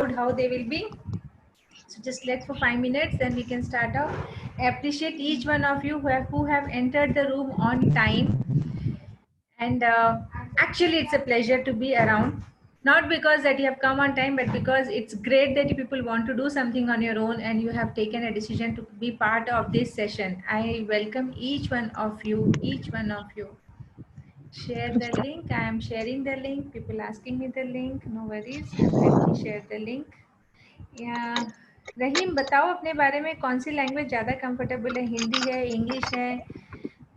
how they will be. So just let for 5 minutes, then we can start off. I appreciate each one of you who have entered the room on time. And actually, it's a pleasure to be around. Not because that you have come on time, but because it's great that you people want to do something on your own and you have taken a decision to be part of this session. I welcome each one of you, each one of you. Share the link. I am sharing the link. People asking me the link. No worries. Let me share the link. या रहीम बताओ अपने बारे में, कौन सी language ज़्यादा comfortable है? हिंदी है, English है?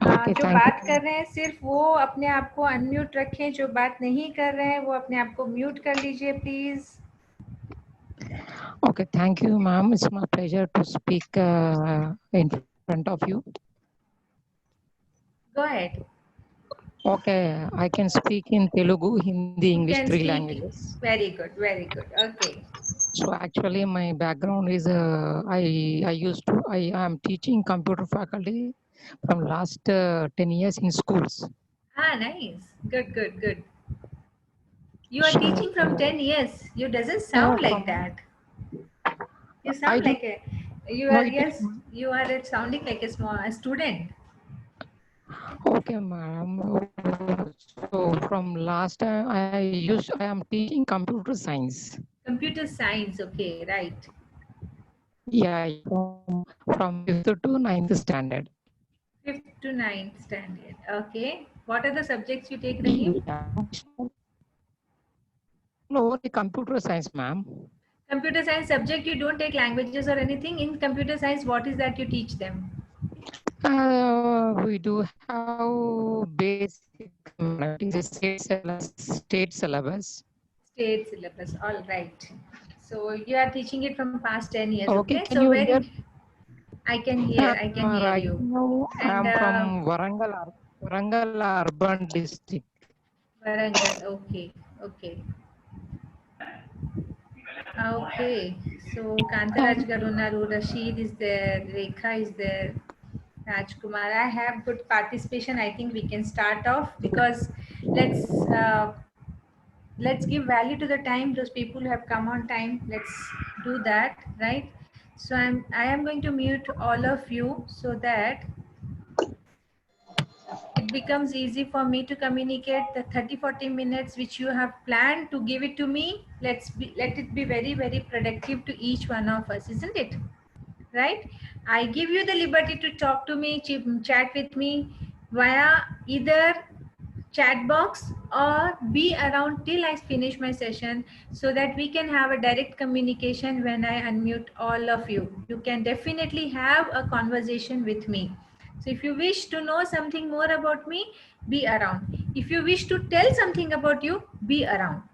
Okay, जो thank बात you. कर रहे हैं सिर्फ वो अपने आप को अनम्यूट रखें, जो बात नहीं कर रहे हैं वो अपने आप को म्यूट कर लीजिए please. Okay, thank you, ma'am. It's my pleasure to speak in front of you. Go ahead. Okay, I can speak in Telugu, Hindi, You English, can 3 speak. languages. Very good, very good. Okay. So actually, my background is I am teaching computer faculty from last 10 years in schools. Nice. Good, good, good. You are So teaching from 10 years. You doesn't sound like from that. You I sound do like you no are, it is yes, you are sounding like a student. okay, ma'am. So from last time I am teaching computer science. Computer science, okay, right. Yeah, from 5th to 9th standard. 5th to 9th standard. Okay. What are the subjects you take, Rahim? Yeah. No, only computer science, ma'am. Computer science subject, you don't take languages or anything. In computer science, what is that you teach them? We do have basic, it is a state syllabus. State syllabus. All right. So you are teaching it from past 10 years. Okay, Okay. can So you very, hear? I can hear. I can hear Right you. now, And I'm from Warangal urban district. Varangal. Okay. Okay. Okay. So Kantaraj And Garunaru, Rashid is there. Rekha is there. Rajkumar, I have good participation. I think we can start off because let's uh, let's give value to the time. Those people who have come on time, let's do that, right? So I am going to mute all of you so that it becomes easy for me to communicate the 30-40 minutes which you have planned to give it to me. Let it be very, very productive to each one of us, isn't it? Right? I give you the liberty to talk to me, chat with me via either chat box or be around till I finish my session so that we can have a direct communication when I unmute all of you. You can definitely have a conversation with me. So if you wish to know something more about me, be around. If you wish to tell something about you, be around.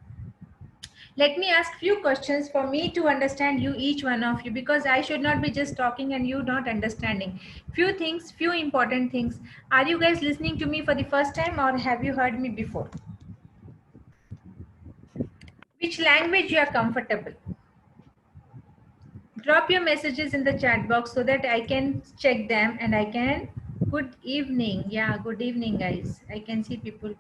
Let me ask few questions for me to understand you, each one of you, because I should not be just talking and you not understanding. Few things, few important things. Are you guys listening to me for the first time or have you heard me before? Which language you are comfortable? Drop your messages in the chat box so that I can check them and I can. Good evening. Yeah, good evening, guys. I can see people.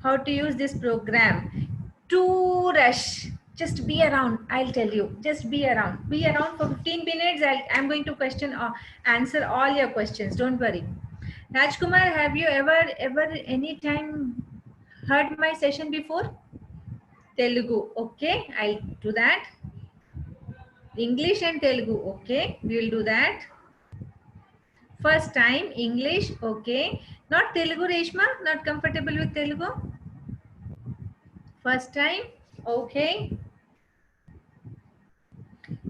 How to use this program? To rush. Just be around. I'll tell you. Just be around. Be around for 15 minutes. I'm going to question or answer all your questions. Don't worry. Rajkumar, have you ever any time heard my session before? Telugu. Okay, I'll do that. English and Telugu. Okay, we will do that. First time English. Okay, not Telugu. Reshma, not comfortable with Telugu. First time. Okay.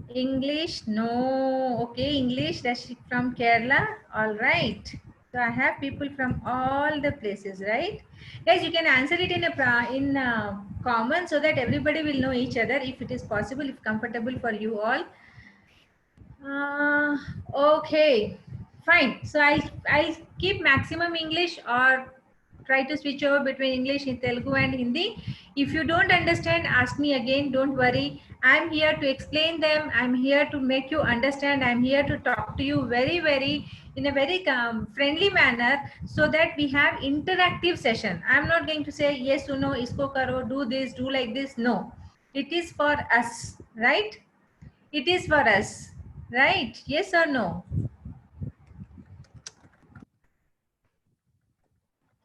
English, no. Okay, English. That's from Kerala. All right. So I have people from all the places, right? Guys, you can answer it in common so that everybody will know each other if it is possible, if comfortable for you all. Okay, fine. So I'll keep maximum English or try to switch over between English, Telugu and Hindi. If you don't understand, ask me again. Don't worry. I'm here to explain them. I'm here to make you understand. I'm here to talk to you in a very friendly manner so that we have interactive session. I'm not going to say yes or no, isko karo, do this, do like this. No, it is for us. right? It is for us, right? Yes or no?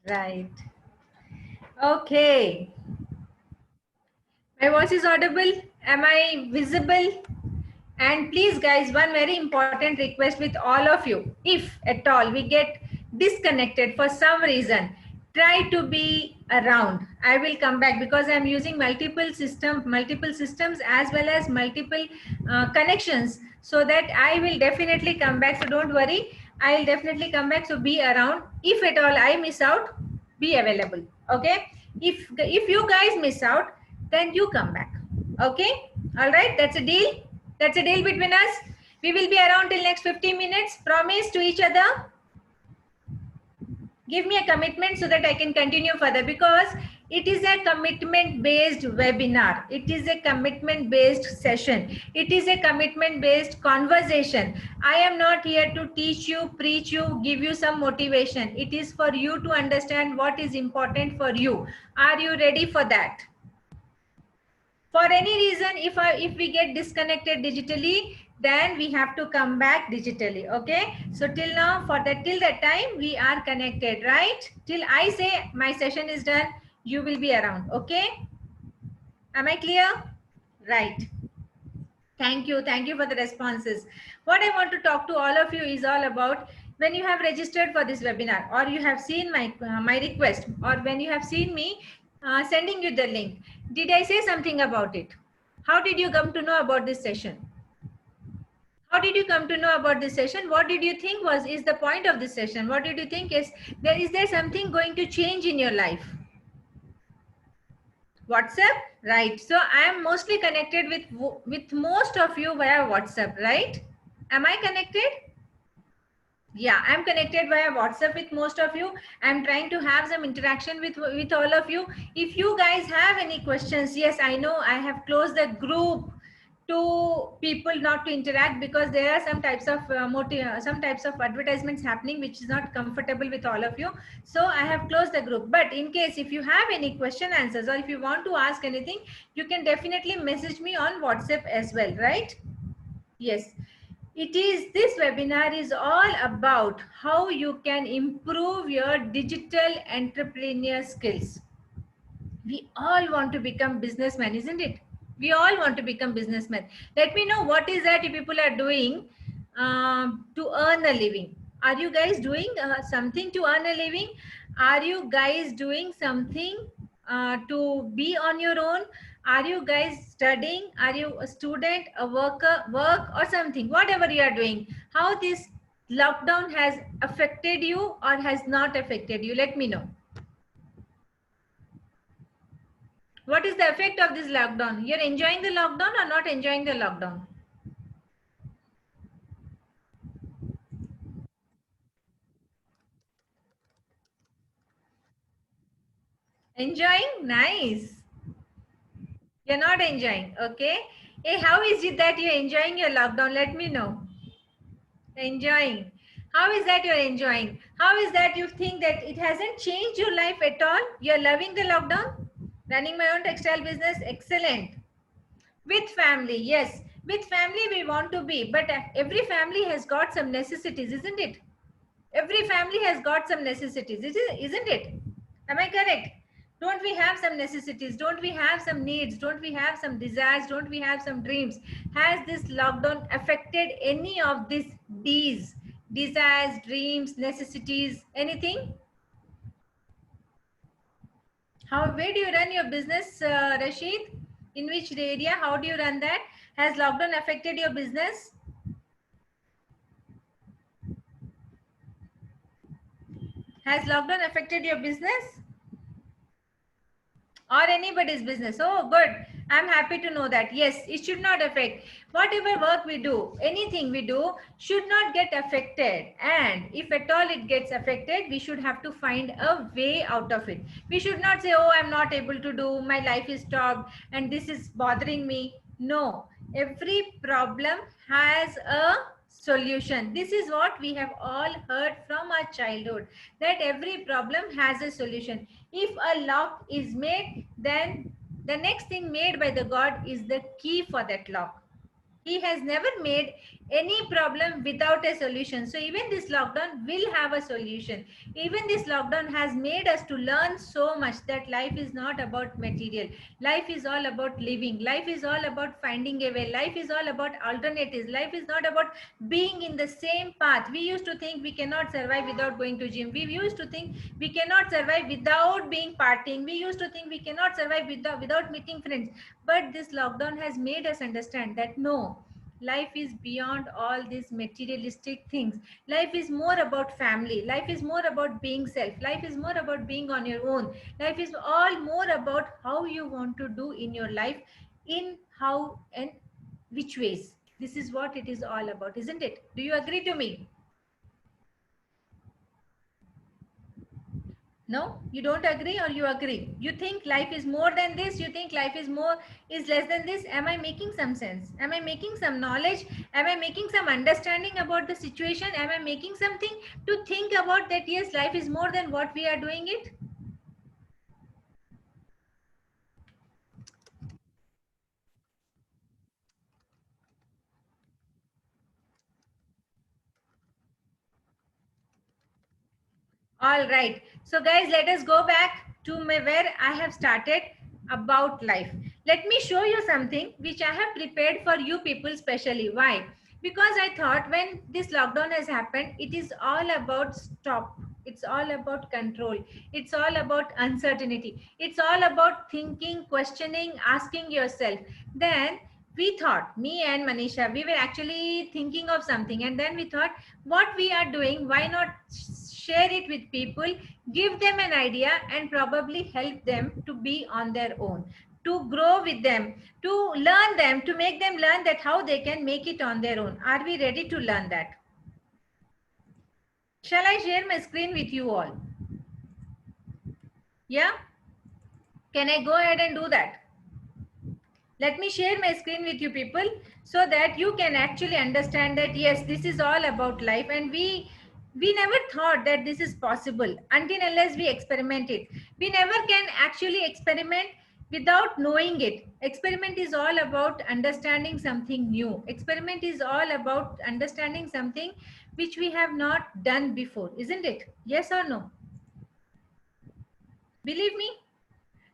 Right. Okay. My voice is audible. Am I visible? And please, guys, one very important request with all of you. If at all we get disconnected for some reason, try to be around. I will come back because I'm using multiple systems as well as multiple connections, so that I will definitely come back. So don't worry, I'll definitely come back. So be around. If at all I miss out, be available. Okay. If you guys miss out, then you come back. Okay. All right. That's a deal. That's a deal between us. We will be around till next 15 minutes. Promise to each other. Give me a commitment so that I can continue further, because it is a commitment based webinar. It is a commitment based session. It is a commitment based conversation. I am not here to teach you, preach you, give you some motivation. It is for you to understand what is important for you. Are you ready for that? For any reason, if we get disconnected digitally, then we have to come back digitally. Okay, so till now, till that time we are connected, right? Till I say my session is done, you will be around. Okay, am I clear? Right. Thank you for the responses. What I want to talk to all of you is all about, when you have registered for this webinar, or you have seen my request, or when you have seen me sending you the link, did I say something about it? How did you come to know about this session? How did you come to know about this session? What did you think is the point of this session? What did you think is there something going to change in your life? WhatsApp, right? So I am mostly connected with most of you via WhatsApp, right? Am I connected? Yeah, I'm connected via WhatsApp with most of you. I'm trying to have some interaction with all of you. If you guys have any questions, yes, I know I have closed the group to people not to interact, because there are some types of some types of advertisements happening which is not comfortable with all of you. So I have closed the group. But in case if you have any question answers, or if you want to ask anything, you can definitely message me on WhatsApp as well, right? Yes. This webinar is all about how you can improve your digital entrepreneur skills. We all want to become businessmen, isn't it? We all want to become businessmen. Let me know what is that you people are doing to earn a living. Are you guys doing something to earn a living? Are you guys doing something to be on your own? Are you guys studying? Are you a student, a worker, work or something? Whatever you are doing, how this lockdown has affected you or has not affected you? Let me know. What is the effect of this lockdown? You're enjoying the lockdown or not enjoying the lockdown? Enjoying? Nice. You're not enjoying. Okay. Hey, how is it that you're enjoying your lockdown? Let me know. Enjoying. How is that you're enjoying? How is that you think that it hasn't changed your life at all? You're loving the lockdown? Running my own textile business? Excellent. With family, yes. With family we want to be, but every family has got some necessities, isn't it? Every family has got some necessities, isn't it? Am I correct? Don't we have some necessities? Don't we have some needs? Don't we have some desires? Don't we have some dreams? Has this lockdown affected any of these desires, dreams, necessities, anything? Where do you run your business, Rashid? In which area? How do you run that? Has lockdown affected your business? Has lockdown affected your business? Or anybody's business? Oh, good. I'm happy to know that. Yes, it should not affect. Whatever work we do, anything we do should not get affected. And if at all it gets affected, we should have to find a way out of it. We should not say, oh, I'm not able to do, my life is stopped and this is bothering me. No, every problem has a solution. This is what we have all heard from our childhood, that every problem has a solution. If a lock is made, then The next thing made by the God is the key for that lock. He has never made any problem without a solution. So even this lockdown will have a solution. Even this lockdown has made us to learn so much that life is not about material. Life is all about living. Life is all about finding a way. Life is all about alternatives. Life is not about being in the same path. We used to think we cannot survive without going to gym. We used to think we cannot survive without being partying. We used to think we cannot survive without meeting friends. But this lockdown has made us understand that no, life is beyond all these materialistic things. Life is more about family. Life is more about being self. Life is more about being on your own. Life is all more about how you want to do in your life, in how and which ways. This is what it is all about, isn't it? Do you agree to me? No, you don't agree, or you agree? You think life is more than this? You think life is less than this? Am I making some sense? Am I making some knowledge? Am I making some understanding about the situation? Am I making something to think about that yes, life is more than what we are doing it? All right. So guys, let us go back to where I have started about life. Let me show you something which I have prepared for you people specially. Why? Because I thought when this lockdown has happened, it is all about stop. It's all about control. It's all about uncertainty. It's all about thinking, questioning, asking yourself. Then we thought, me and Manisha, we were actually thinking of something. And then we thought, what we are doing, why not share it with people, give them an idea, and probably help them to be on their own, to grow with them, to learn them, to make them learn that how they can make it on their own. Are we ready to learn that? Shall I share my screen with you all? Yeah? Can I go ahead and do that? Let me share my screen with you people so that you can actually understand that yes, this is all about life, and we never thought that this is possible until unless we experiment it. We never can actually experiment without knowing it. Experiment is all about understanding something new. Experiment is all about understanding something which we have not done before, isn't it? Yes or no? Believe me,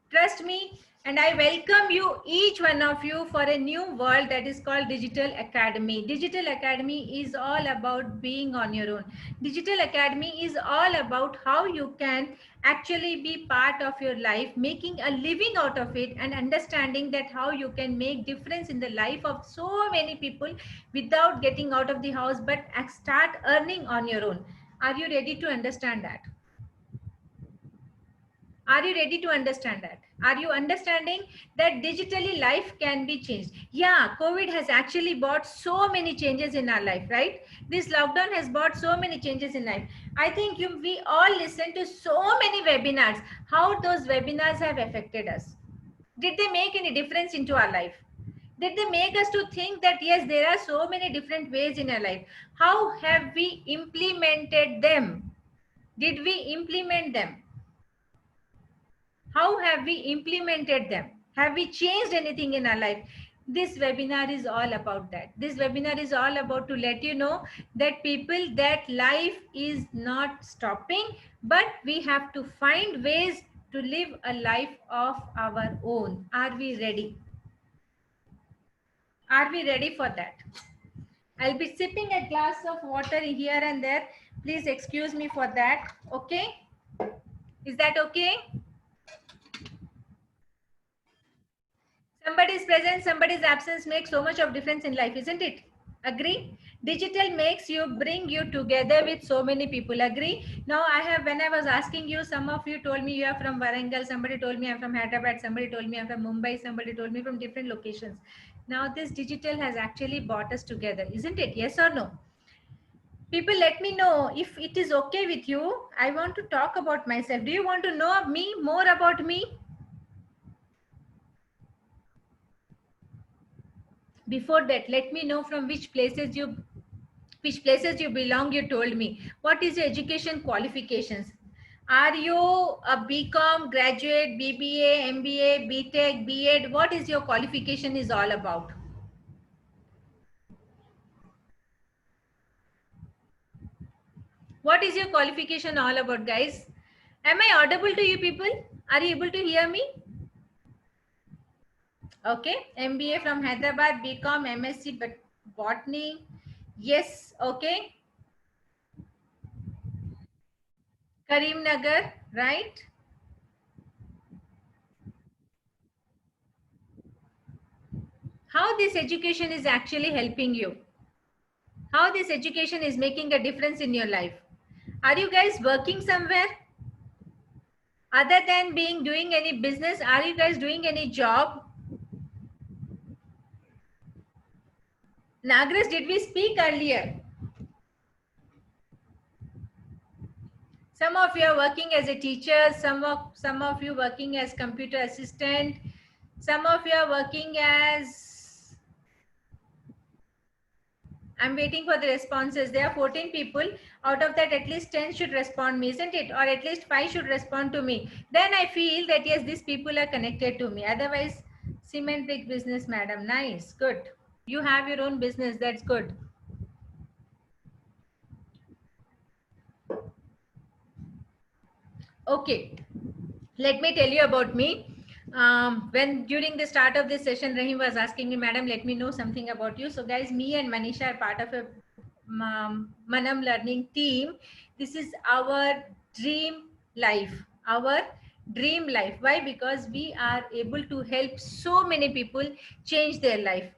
trust me, and I welcome you, each one of you, for a new world that is called Digital Academy. Digital Academy is all about being on your own. Digital Academy is all about how you can actually be part of your life, making a living out of it, and understanding that how you can make difference in the life of so many people without getting out of the house, but start earning on your own. Are you ready to understand that? Are you ready to understand that? Are you understanding that digitally life can be changed? Yeah, COVID has actually brought so many changes in our life, right? This lockdown has brought so many changes in life. I think we all listen to so many webinars. How those webinars have affected us? Did they make any difference into our life? Did they make us to think that yes, there are so many different ways in our life? How have we implemented them? Did we implement them? How have we implemented them? Have we changed anything in our life? This webinar is all about that. This webinar is all about to let you know that people, that life is not stopping, but we have to find ways to live a life of our own. Are we ready? Are we ready for that? I'll be sipping a glass of water here and there. Please excuse me for that. Okay? Is that okay? Somebody's presence, somebody's absence makes so much of difference in life, isn't it? Agree? Digital makes you, bring you together with so many people. Agree? Now I have, when I was asking you, some of you told me you are from Warangal, somebody told me I'm from Hyderabad, somebody told me I'm from Mumbai, somebody told me from different locations. Now this digital has actually brought us together, isn't it? Yes or no? People, let me know if it is okay with you. I want to talk about myself. Do you want to know me, more about me? Before that, let me know from which places you belong. You told me what is your education qualifications. Are you a BCom graduate, BBA, MBA, BTech, B.Ed? What is your qualification is all about? What is your qualification all about, guys? Am I audible to you people? Are you able to hear me? Okay, MBA from Hyderabad, BCom, MSc, but botany. Yes, okay. Karimnagar, right? How this education is actually helping you? How this education is making a difference in your life? Are you guys working somewhere? Other than being doing any business, are you guys doing any job? Nagras, did we speak earlier? Some of you are working as a teacher, some of you working as computer assistant, some of you are working as, I'm waiting for the responses. There are 14 people. Out of that, at least 10 should respond me, isn't it? Or at least 5 should respond to me. Then I feel that yes, these people are connected to me. Otherwise, cement brick business, madam. Nice, good. You have your own business. That's good. Okay, let me tell you about me. When during the start of this session, Rahim was asking me, madam, let me know something about you. So guys, me and Manisha are part of a Manam learning team. This is our dream life, our dream life. Why? Because we are able to help so many people change their life.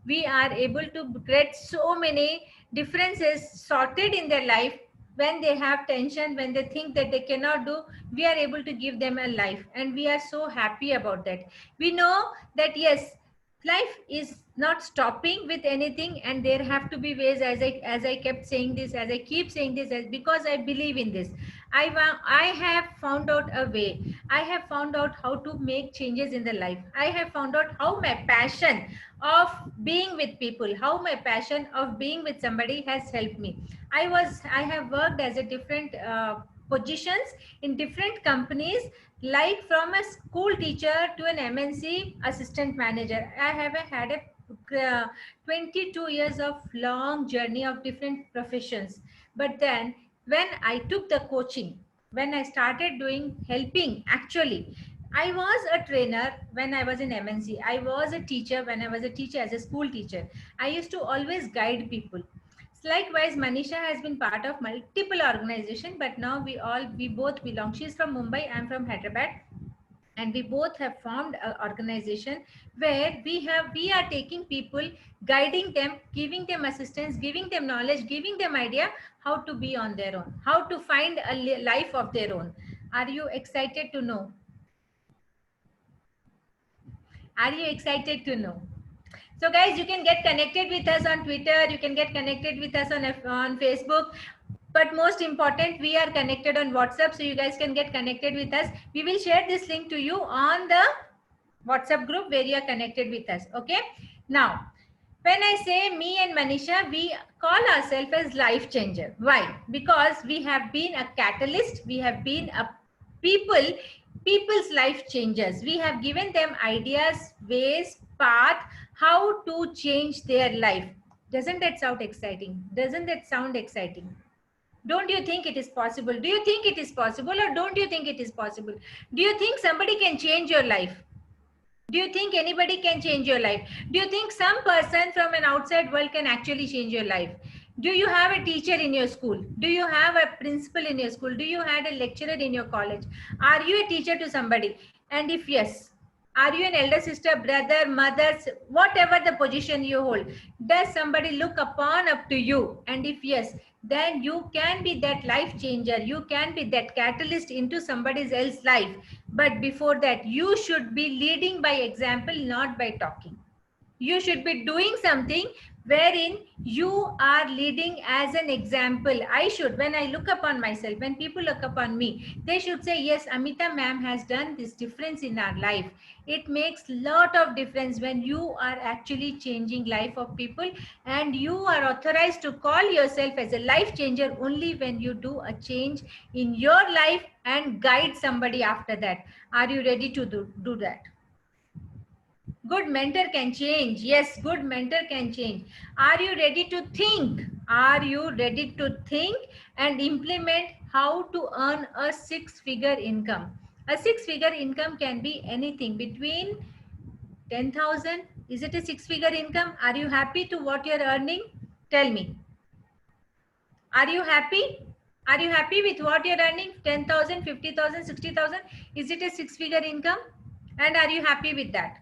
We are able to get so many differences sorted in their life. When they have tension, when they think that they cannot do, we are able to give them a life, and we are so happy about that. We know that yes, life is not stopping with anything, and there have to be ways, as I kept saying this, as I keep saying this, because I believe in this. I have found out a way. I have found out how to make changes in the life. I have found out how my passion of being with people, how my passion of being with somebody has helped me. I have worked as a different positions in different companies, like from a school teacher to an MNC assistant manager. I have had a 22 years of long journey of different professions. But then when I took the coaching, when I started doing helping, actually, I was a trainer when I was in MNC. I was a teacher when I was a teacher as a school teacher. I used to always guide people. Likewise, Manisha has been part of multiple organizations, but now we both belong. She's from Mumbai, I'm from Hyderabad, and we both have formed an organization where we are taking people, guiding them, giving them assistance, giving them knowledge, giving them idea how to be on their own, how to find a life of their own. Are you excited to know? Are you excited to know? So guys, you can get connected with us on Twitter. You can get connected with us on Facebook. But most important, we are connected on WhatsApp. So you guys can get connected with us. We will share this link to you on the WhatsApp group where you are connected with us. Okay. Now, when I say me and Manisha, we call ourselves as life changer. Why? Because we have been a catalyst. We have been a people's life changers. We have given them ideas, ways, path, how to change their life. Doesn't that sound exciting? Doesn't that sound exciting? Don't you think it is possible? Do you think it is possible, or don't you think it is possible? Do you think somebody can change your life? Do you think anybody can change your life? Do you think some person from an outside world can actually change your life? Do you have a teacher in your school? Do you have a principal in your school? Do you had a lecturer in your college? Are you a teacher to somebody? And if yes, are you an elder sister, brother, mother, whatever the position you hold? Does somebody look upon up to you? And if yes, then you can be that life changer. You can be that catalyst into somebody else's life. But before that, you should be leading by example, not by talking. You should be doing something wherein you are leading as an example. I should, when I look upon myself, when people look upon me, they should say, yes, Amita ma'am has done this difference in our life. It makes lot of difference when you are actually changing life of people, and you are authorized to call yourself as a life changer only when you do a change in your life and guide somebody after that. Are you ready to do that? Good mentor can change. Yes, good mentor can change. Are you ready to think? Are you ready to think and implement how to earn a six-figure income? A six-figure income can be anything between 10,000. Is it a six-figure income? Are you happy to what you're earning? Tell me. Are you happy? Are you happy with what you're earning? 10,000, 50,000, 60,000? Is it a six-figure income? And are you happy with that?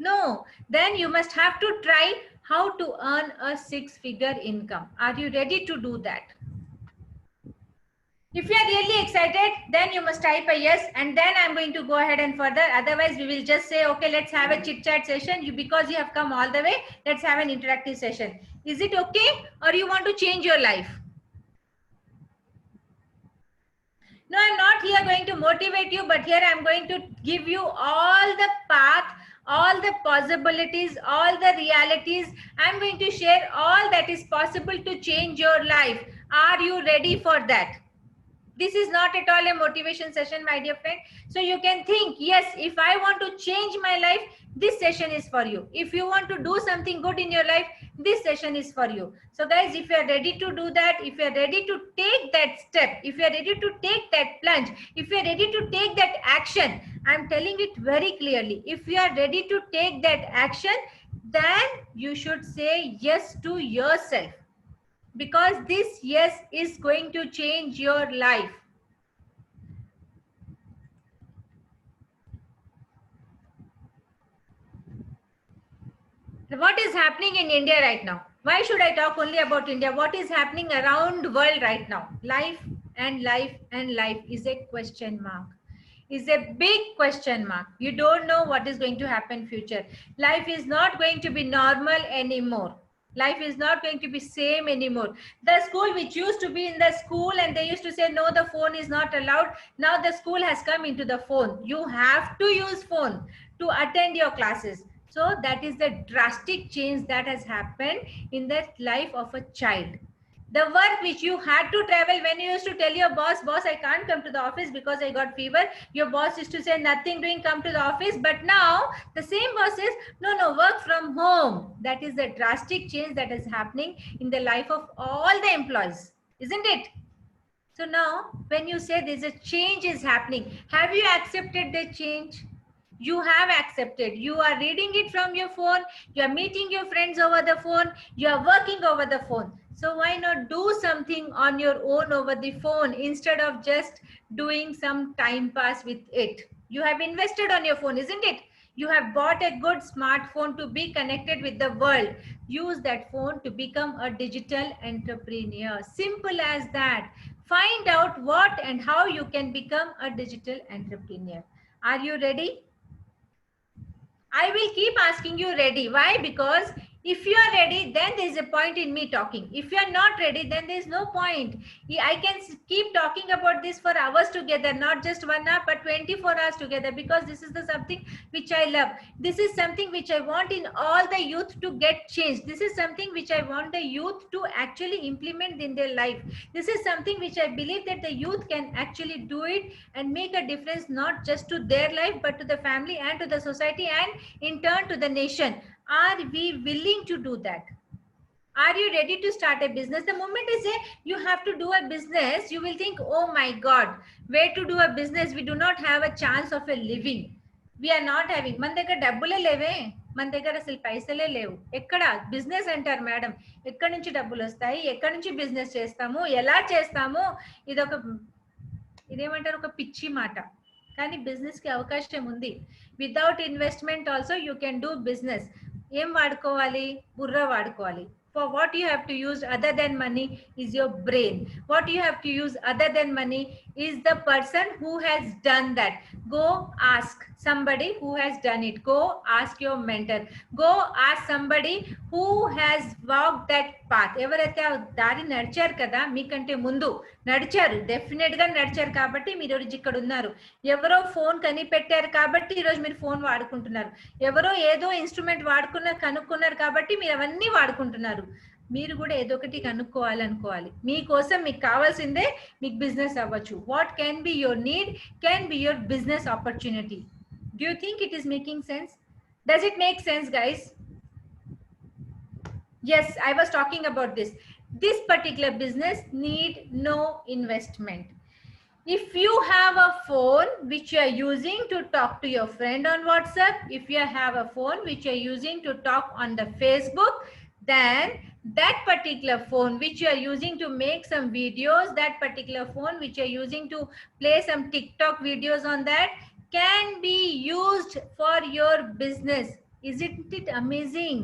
No, then you must have to try how to earn a six-figure income. Are you ready to do that? If you are really excited, then you must type a yes, and then I'm going to go ahead and further. Otherwise, we will just say, okay, let's have a chit-chat session. Because you have come all the way, let's have an interactive session. Is it okay, or you want to change your life? No, I'm not here going to motivate you, but here I'm going to give you all the path, all the possibilities, all the realities. I'm going to share all that is possible to change your life. Are you ready for that? This is not at all a motivation session, my dear friend. So you can think, yes, if I want to change my life, this session is for you. If you want to do something good in your life, this session is for you. So guys, if you are ready to do that, if you are ready to take that step, if you are ready to take that plunge, if you are ready to take that action, I'm telling it very clearly. If you are ready to take that action, then you should say yes to yourself, because this yes is going to change your life. What is happening in India right now? Why should I talk only about India? What is happening around the world right now? Life and life and life is a question mark. Is a big question mark. You don't know what is going to happen future. Life is not going to be normal anymore. Life is not going to be same anymore. The school which used to be in the school and they used to say no, the phone is not allowed. Now the school has come into the phone. You have to use phone to attend your classes. So that is the drastic change that has happened in the life of a child. The work which you had to travel, when you used to tell your boss, I can't come to the office because I got fever. Your boss used to say, nothing doing, come to the office. But now the same boss says, no, work from home. That is the drastic change that is happening in the life of all the employees, isn't it? So now when you say there's a change is happening, have you accepted the change? You have accepted. You are reading it from your phone. You are meeting your friends over the phone. You are working over the phone. So why not do something on your own over the phone instead of just doing some time pass with it? You have invested on your phone, isn't it? You have bought a good smartphone to be connected with the world. Use that phone to become a digital entrepreneur. Simple as that. Find out what and how you can become a digital entrepreneur. Are you ready? I will keep asking you ready. Why? Because if you are ready, then there is a point in me talking. If you are not ready, then there is no point. I can keep talking about this for hours together, not just 1 hour, but 24 hours together, because this is the something which I love. This is something which I want in all the youth to get changed. This is something which I want the youth to actually implement in their life. This is something which I believe that the youth can actually do it and make a difference, not just to their life, but to the family and to the society and in turn to the nation. Are we willing to do that? Are you ready to start a business? The moment I say you have to do a business, you will think, oh my God, where to do a business? We do not have a chance of a living. We are not having. మన దగ్గర డబ్బులే లేవే, మన దగ్గర అసలు పైసలే లేవు. ఎక్కడ బిజినెస్ అంటారు మేడం, ఎక్కడి నుంచి డబ్బులు వస్తాయి, ఎక్కడి నుంచి బిజినెస్ చేస్తాము, ఎలా చేస్తాము? ఇదేమంటారు, ఒక పిచ్చి మాట. కానీ బిజినెస్ కి అవకాశం ఉంది. Without investment also you can do business. ఏం వాడుకోవాలి? బుర్ర వాడుకోవాలి. For what you have to use other than money is your brain. What you have to use other than money is the person who has done that. Go ask somebody who has done it. Go ask your mentor. Go ask somebody who has walked that path. ఎవరైతే ఆ దారి నడిచారు కదా మీకంటే ముందు నడిచారు, definite గా నడిచారు కాబట్టి మీరు ఈరోజు ఇక్కడ ఉన్నారు. ఎవరో ఫోన్ కనిపెట్టారు కాబట్టి ఈరోజు మీరు ఫోన్ వాడుకుంటున్నారు. ఎవరో ఏదో ఇన్స్ట్రుమెంట్ కనుక్కున్నారు కాబట్టి మీరు అవన్నీ వాడుకుంటున్నారు. మీరు కూడా ఏదో ఒకటి కనుక్కోవాలనుకోవాలి. మీకోసం మీకు కావాల్సిందే మీకు బిజినెస్ అవ్వచ్చు. What can be your need can be your business opportunity. Do you think it is making sense? Does it make sense guys? Yes, I was talking about this. This particular business need no investment. If you have a phone which you are using to talk to your friend on WhatsApp, if you have a phone which you are using to talk on the Facebook, then that particular phone which you are using to make some videos, that particular phone which you are using to play some TikTok videos on that, can be used for your business. Isn't it amazing?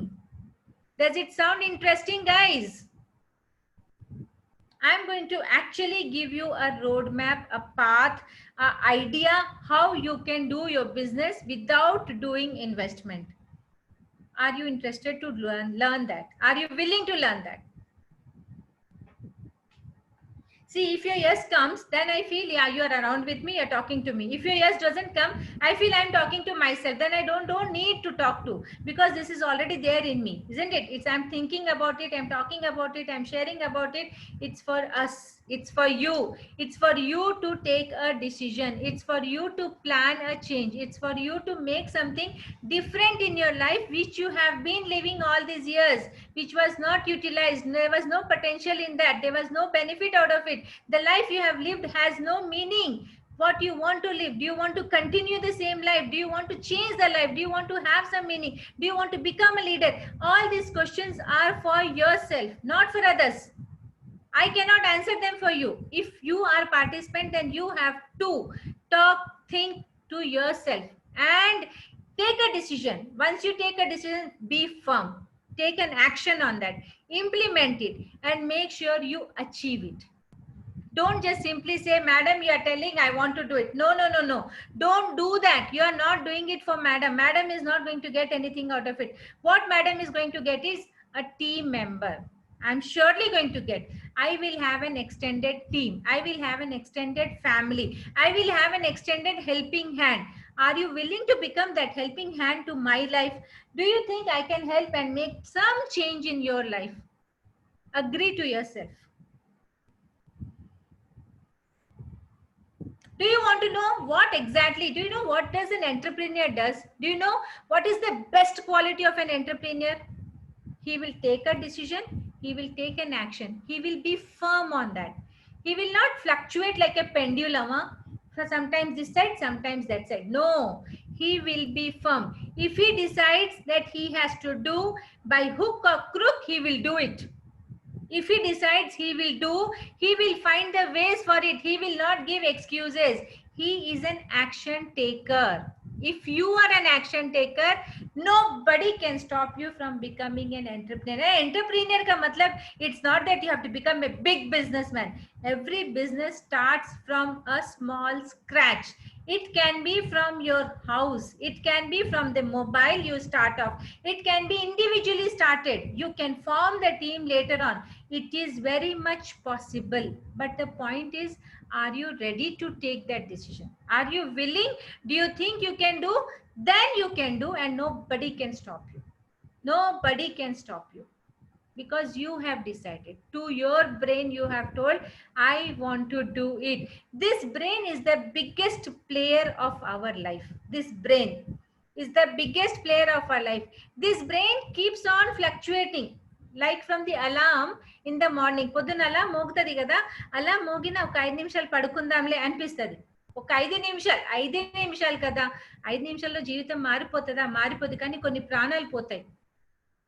Does it sound interesting, guys? I'm going to actually give you a roadmap, a path, an idea how you can do your business without doing investment. Are you interested to learn that? Are you willing to learn that? See, if your yes comes, then I feel, yeah, you are around with me, you're talking to me. If your yes doesn't come, I feel I'm talking to myself. Then I don't need to talk to, because this is already there in me, isn't it? It's I'm thinking about it, I'm talking about it, I'm sharing about it. It's for us. It's for you. It's for you to take a decision. It's for you to plan a change. It's for you to make something different in your life, which you have been living all these years, which was not utilized. There was no potential in that. There was no benefit out of it. The life you have lived has no meaning. What you want to live? Do you want to continue the same life? Do you want to change the life? Do you want to have some meaning? Do you want to become a leader? All these questions are for yourself, not for others. I cannot answer them for you. If you are a participant, then you have to talk, think to yourself and take a decision. Once you take a decision, be firm. Take an action on that. Implement it and make sure you achieve it. Don't just simply say, madam, you are telling I want to do it. No, no, no, no. Don't do that. You are not doing it for madam. Madam is not going to get anything out of it. What madam is going to get is a team member. I'm surely going to get. I will have an extended team. I will have an extended family. I will have an extended helping hand. Are you willing to become that helping hand to my life? Do you think I can help and make some change in your life? Agree to yourself. Do you want to know what exactly? Do you know what does an entrepreneur does? Do you know what is the best quality of an entrepreneur? He will take a decision. He will take an action. He will be firm on that. He will not fluctuate like a pendulum. For sometimes this side, sometimes that side. No, he will be firm. If he decides that he has to do by hook or crook, he will do it. If he decides he will find the ways for it. He will not give excuses. He is an action taker. If you are an action taker, nobody can stop you from becoming an entrepreneur. Entrepreneur ka matlab, it's not that you have to become a big businessman. Every business starts from a small scratch. It can be from your house. It can be from the mobile you start off. It can be individually started. You can form the team later on. It is very much possible. But the point is, are you ready to take that decision? Are you willing? Do you think you can do? Then you can do, and nobody can stop you. Nobody can stop you. Because you have decided. To your brain, you have told, I want to do it. This brain is the biggest player of our life. This brain is the biggest player of our life. This brain keeps on fluctuating. Like from the alarm in the morning. పొద్దున అలా మోగుతుంది కదా, అలా మోగిన ఒక 5 నిమిషాలు పడుకుందాంలే అనిపిస్తుంది. ఒక 5 నిమిషాలు కదా, 5 నిమిషాల్లో జీవితం మారిపోతుందా? మారిపోతుంది, కానీ కొన్ని ప్రాణాలు పోతాయి.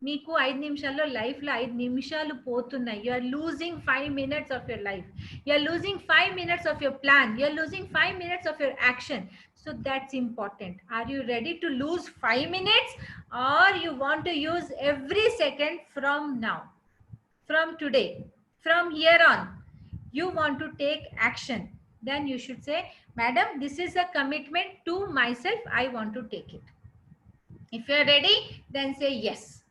మీకు 5 నిమిషాల్లో లైఫ్లో 5 నిమిషాలు పోతున్నాయి. You are losing 5 minutes of your life. You are losing 5 minutes of your plan. You are losing 5 minutes of your action. So that's important. Are you ready to lose 5 minutes, or you want to use every second from now? from today, from here on, you want to take action, then you should say, Madam, this is a commitment to myself. I want to take it. If you are ready, then say yes.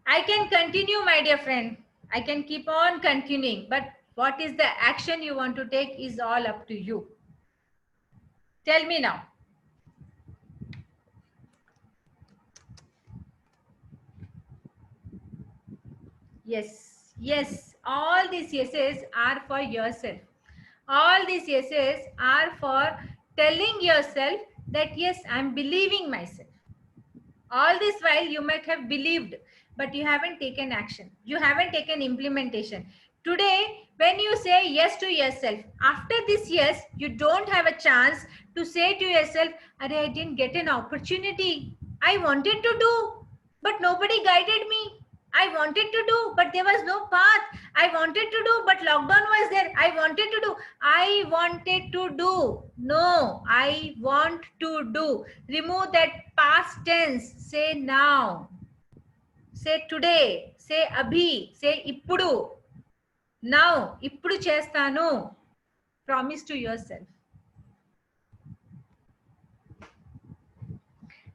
I can continue, my dear friend. I can keep on continuing, but what is the action you want to take is all up to you. Tell me now. Yes, yes. All these yeses are for yourself. All these yeses are for telling yourself that yes, I'm believing myself. All this while you might have believed, but you haven't taken action. You haven't taken implementation. Today, when you say yes to yourself, after this yes, you don't have a chance to say to yourself, I didn't get an opportunity. I wanted to do, but nobody guided me. I wanted to do, but there was no path. I wanted to do, but lockdown was there. I wanted to do. I wanted to do. No, I want to do. Remove that past tense. Say now. Say today. Say abhi. Say ippudu. Now. Ippudu chestanu. Promise to yourself.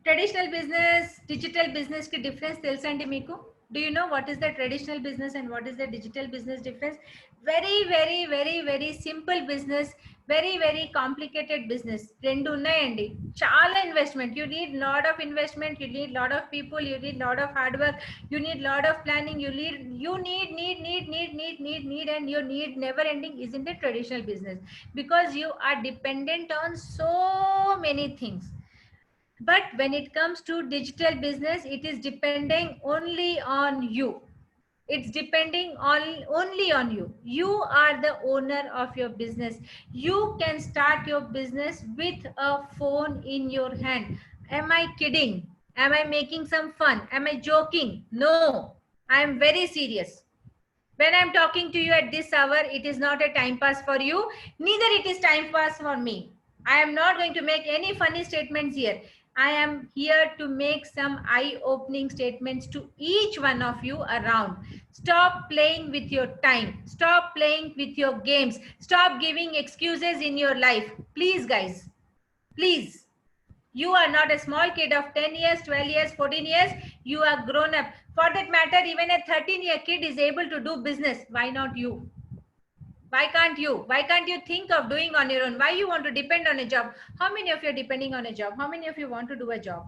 Traditional business, digital business ki difference తెలుసండి మీకు? Do you know what is the traditional business and what is the digital business difference? Very simple business, very complicated business. రెండు ఉన్నాయండి. చాలా investment. You need lot of investment. You need lot of people. You need lot of hard work. You need lot of planning. You need, and your need never ending is in the traditional business, because you are dependent on so many things. But when it comes to digital business, it is depending only on you. It's depending on only on you. You are the owner of your business. You can start your business with a phone in your hand. Am I kidding? Am I making some fun? Am I joking? No, I am very serious. When I'm talking to you at this hour, it is not a time pass for you, neither it is time pass for me. I am not going to make any funny statements here. I am here to make some eye-opening statements to each one of you around. Stop playing with your time. Stop playing with your games. Stop giving excuses in your life. Please, guys. Please. You are not a small kid of 10 years, 12 years, 14 years. You are grown up. For that matter, even a 13-year kid is able to do business. Why not you? Why can't you? Why can't you think of doing on your own? Why you want to depend on a job? How many of you are depending on a job? How many of you want to do a job?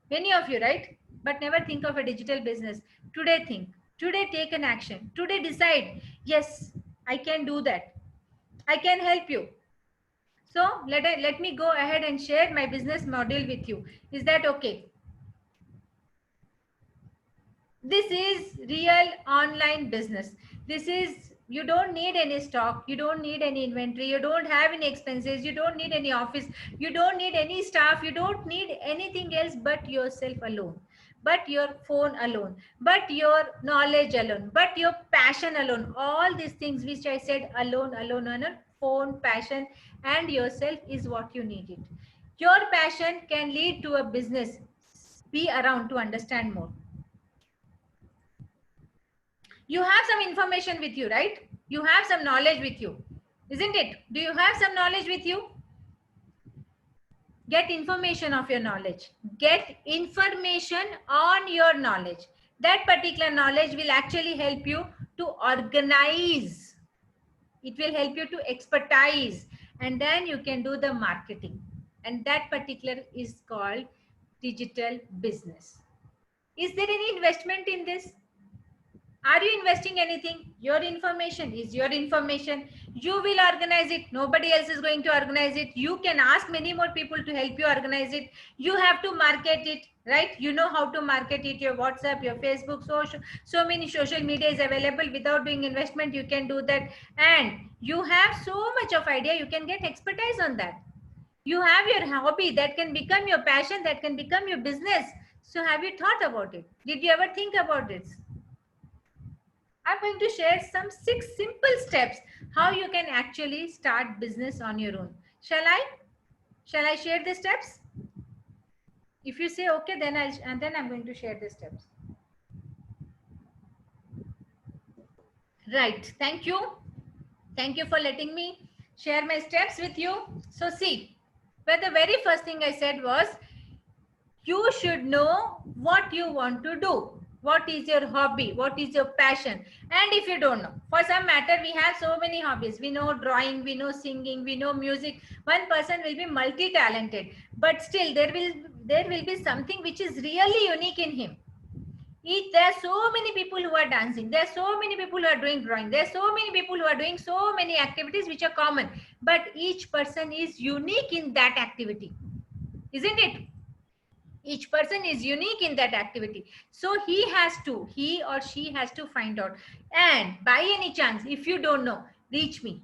Many of you, right? But never think of a digital business. Today think. Today take an action. Today decide, yes, I can do that. I can help you. So let me go ahead and share my business model with you. Is that okay? This is real online business. This is, you don't need any stock, you don't need any inventory, you don't have any expenses, you don't need any office, you don't need any staff, you don't need anything else but yourself alone, but your phone alone, but your knowledge alone, but your passion alone. All these things which I said, alone, phone, passion, and yourself is what you need it. Your passion can lead to a business. Be around to understand more. You have some information with you, right? You have some knowledge with you, isn't it? Do you have some knowledge with you? Get information of your knowledge. Get information on your knowledge. That particular knowledge will actually help you to organize. It will help you to expertise, and then you can do the marketing. And that particular is called digital business. Is there any investment in this? Are you investing anything? Your information is your information. You will organize it. Nobody else is going to organize it. You can ask many more people to help you organize it. You have to market it, right? You know how to market it. Your WhatsApp, your Facebook, so many social media is available. Without doing investment, you can do that. And you have so much of idea. You can get expertise on that. You have your hobby that can become your passion, that can become your business. So have you thought about it? Did you ever think about it? I'm going to share some 6 simple steps how you can actually start business on your own. Shall I share the steps? If you say okay, then I'm going to share the steps. Right. Thank you. Thank you for letting me share my steps with you. So see, but the very first thing I said was you should know what you want to do. What is your hobby? What is your passion? And if you don't know, for some matter, we have so many hobbies. We know drawing, we know singing, we know music. One person will be multi-talented, but still there will be something which is really unique in him. There are so many people who are dancing. There are so many people who are doing drawing. There are so many people who are doing so many activities which are common. But each person is unique in that activity. Isn't it? Each person is unique in that activity. So he or she has to find out. And by any chance, if you don't know, reach me.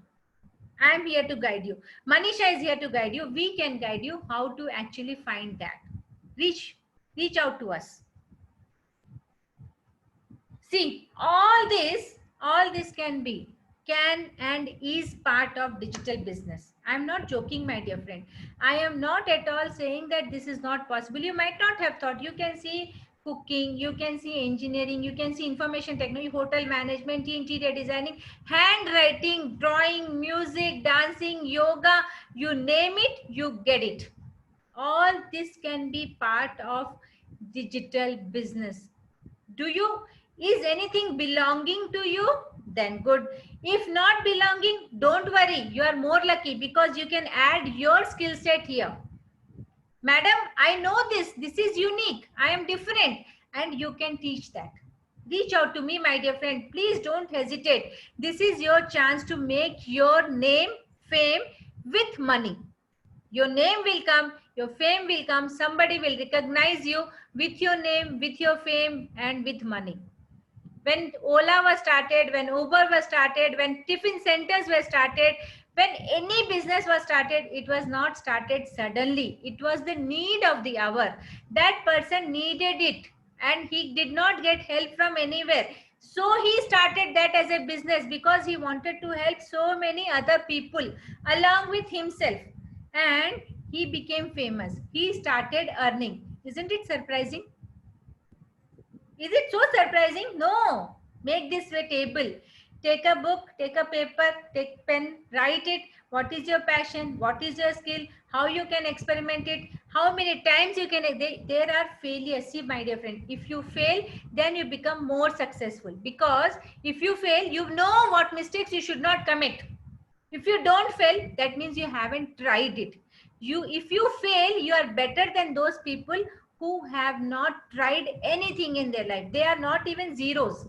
I am here to guide you. Manisha is here to guide you. We can guide you how to actually find that. Reach out to us. See, all this can and is part of digital business. I'm not joking, my dear friend. I am not at all saying that this is not possible. You might not have thought. You can see cooking, you can see engineering, you can see information technology, hotel management, interior designing, handwriting, drawing, music, dancing, yoga, you name it, you get it. All this can be part of digital business. Is anything belonging to you? Then good. If not belonging, don't worry, you are more lucky because you can add your skill set here. Madam, I know this is unique, I am different, and you can teach that. Reach out to me, my dear friend. Please don't hesitate. This is your chance to make your name, fame with money. Your name will come, your fame will come, somebody will recognize you with your name, with your fame, and with money. When Ola was started, when Uber was started, when tiffin centers were started, when any business was started, it was not started suddenly. It was the need of the hour. That person needed it and he did not get help from anywhere. So he started that as a business because he wanted to help so many other people along with himself. And he became famous. He started earning. Isn't it surprising? Is it so surprising? No. Make this a table. Take a book, take a paper, take pen, write it. What is your passion? What is your skill? How you can experiment it? How many times you can? There are failures. See, my dear friend, if you fail, then you become more successful. Because if you fail, you know what mistakes you should not commit. If you don't fail, that means you haven't tried it. If you fail, you are better than those people who have not tried anything in their life. They are not even zeros.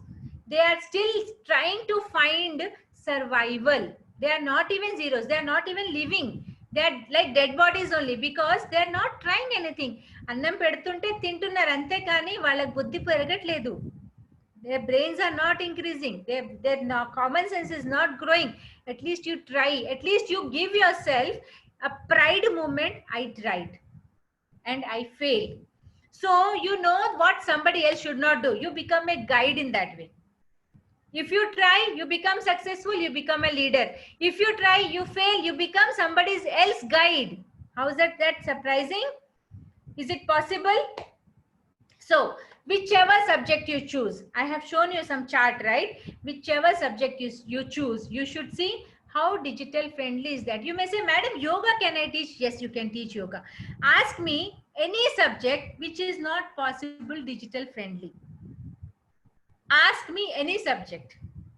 They are still trying to find survival. They are not even zeros. They are not even living. They are like dead bodies only because they are not trying anything. అన్నం పెడుతుంటే తింటున్నారు అంతే కానీ వాళ్ళకి బుద్ధి పెరగట్లేదు. Their brains are not increasing. Their common sense is not growing. At least you try. At least you give yourself a pride moment. I tried and I failed. So you know what somebody else should not do. You become a guide in that way. If you try, you become successful, you become a leader. If you try, you fail, you become somebody else's guide. How is that surprising? Is it possible? So whichever subject you choose, I have shown you some chart, right? Whichever subject you choose, you should see how digital friendly is that. You may say, Madam, yoga can I teach? Yes, you can teach yoga. Ask me any subject which is not possible digital friendly. Ask me any subject.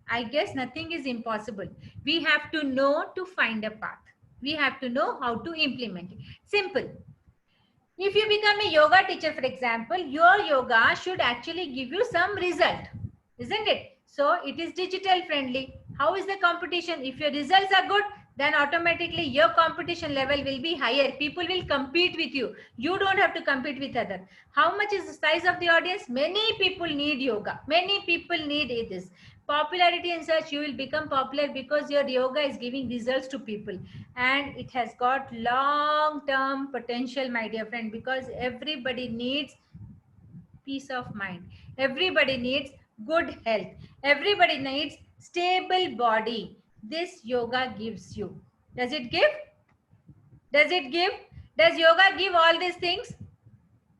I guess nothing is impossible. We have to know to find a path. We have to know how to implement it. Simple. If you become a yoga teacher, for example, your yoga should actually give you some result, isn't it? So it is digital friendly. How is the competition? If your results are good, then automatically your competition level will be higher. People will compete with you. You don't have to compete with others. How much is the size of the audience? Many people need yoga. Many people need this. Popularity and such, you will become popular because your yoga is giving results to people. And it has got long-term potential, my dear friend, because everybody needs peace of mind. Everybody needs good health. Everybody needs stable body. This yoga gives you. Does it give? Does it give? Does yoga give all these things?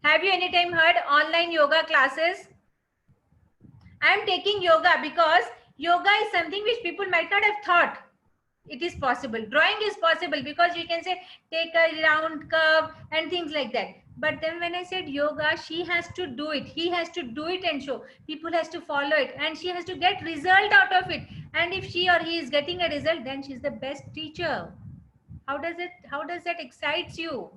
Have you anytime heard online yoga classes? I am taking yoga because Yoga is something which people might not have thought. It is possible. Drawing is possible because you can say take a round curve and things like that. But then when I said yoga, she has to do it. He has to do it and show. People has to follow it, and she has to get result out of it. And if she or he is getting a result, then she's the best teacher. How does that excites you?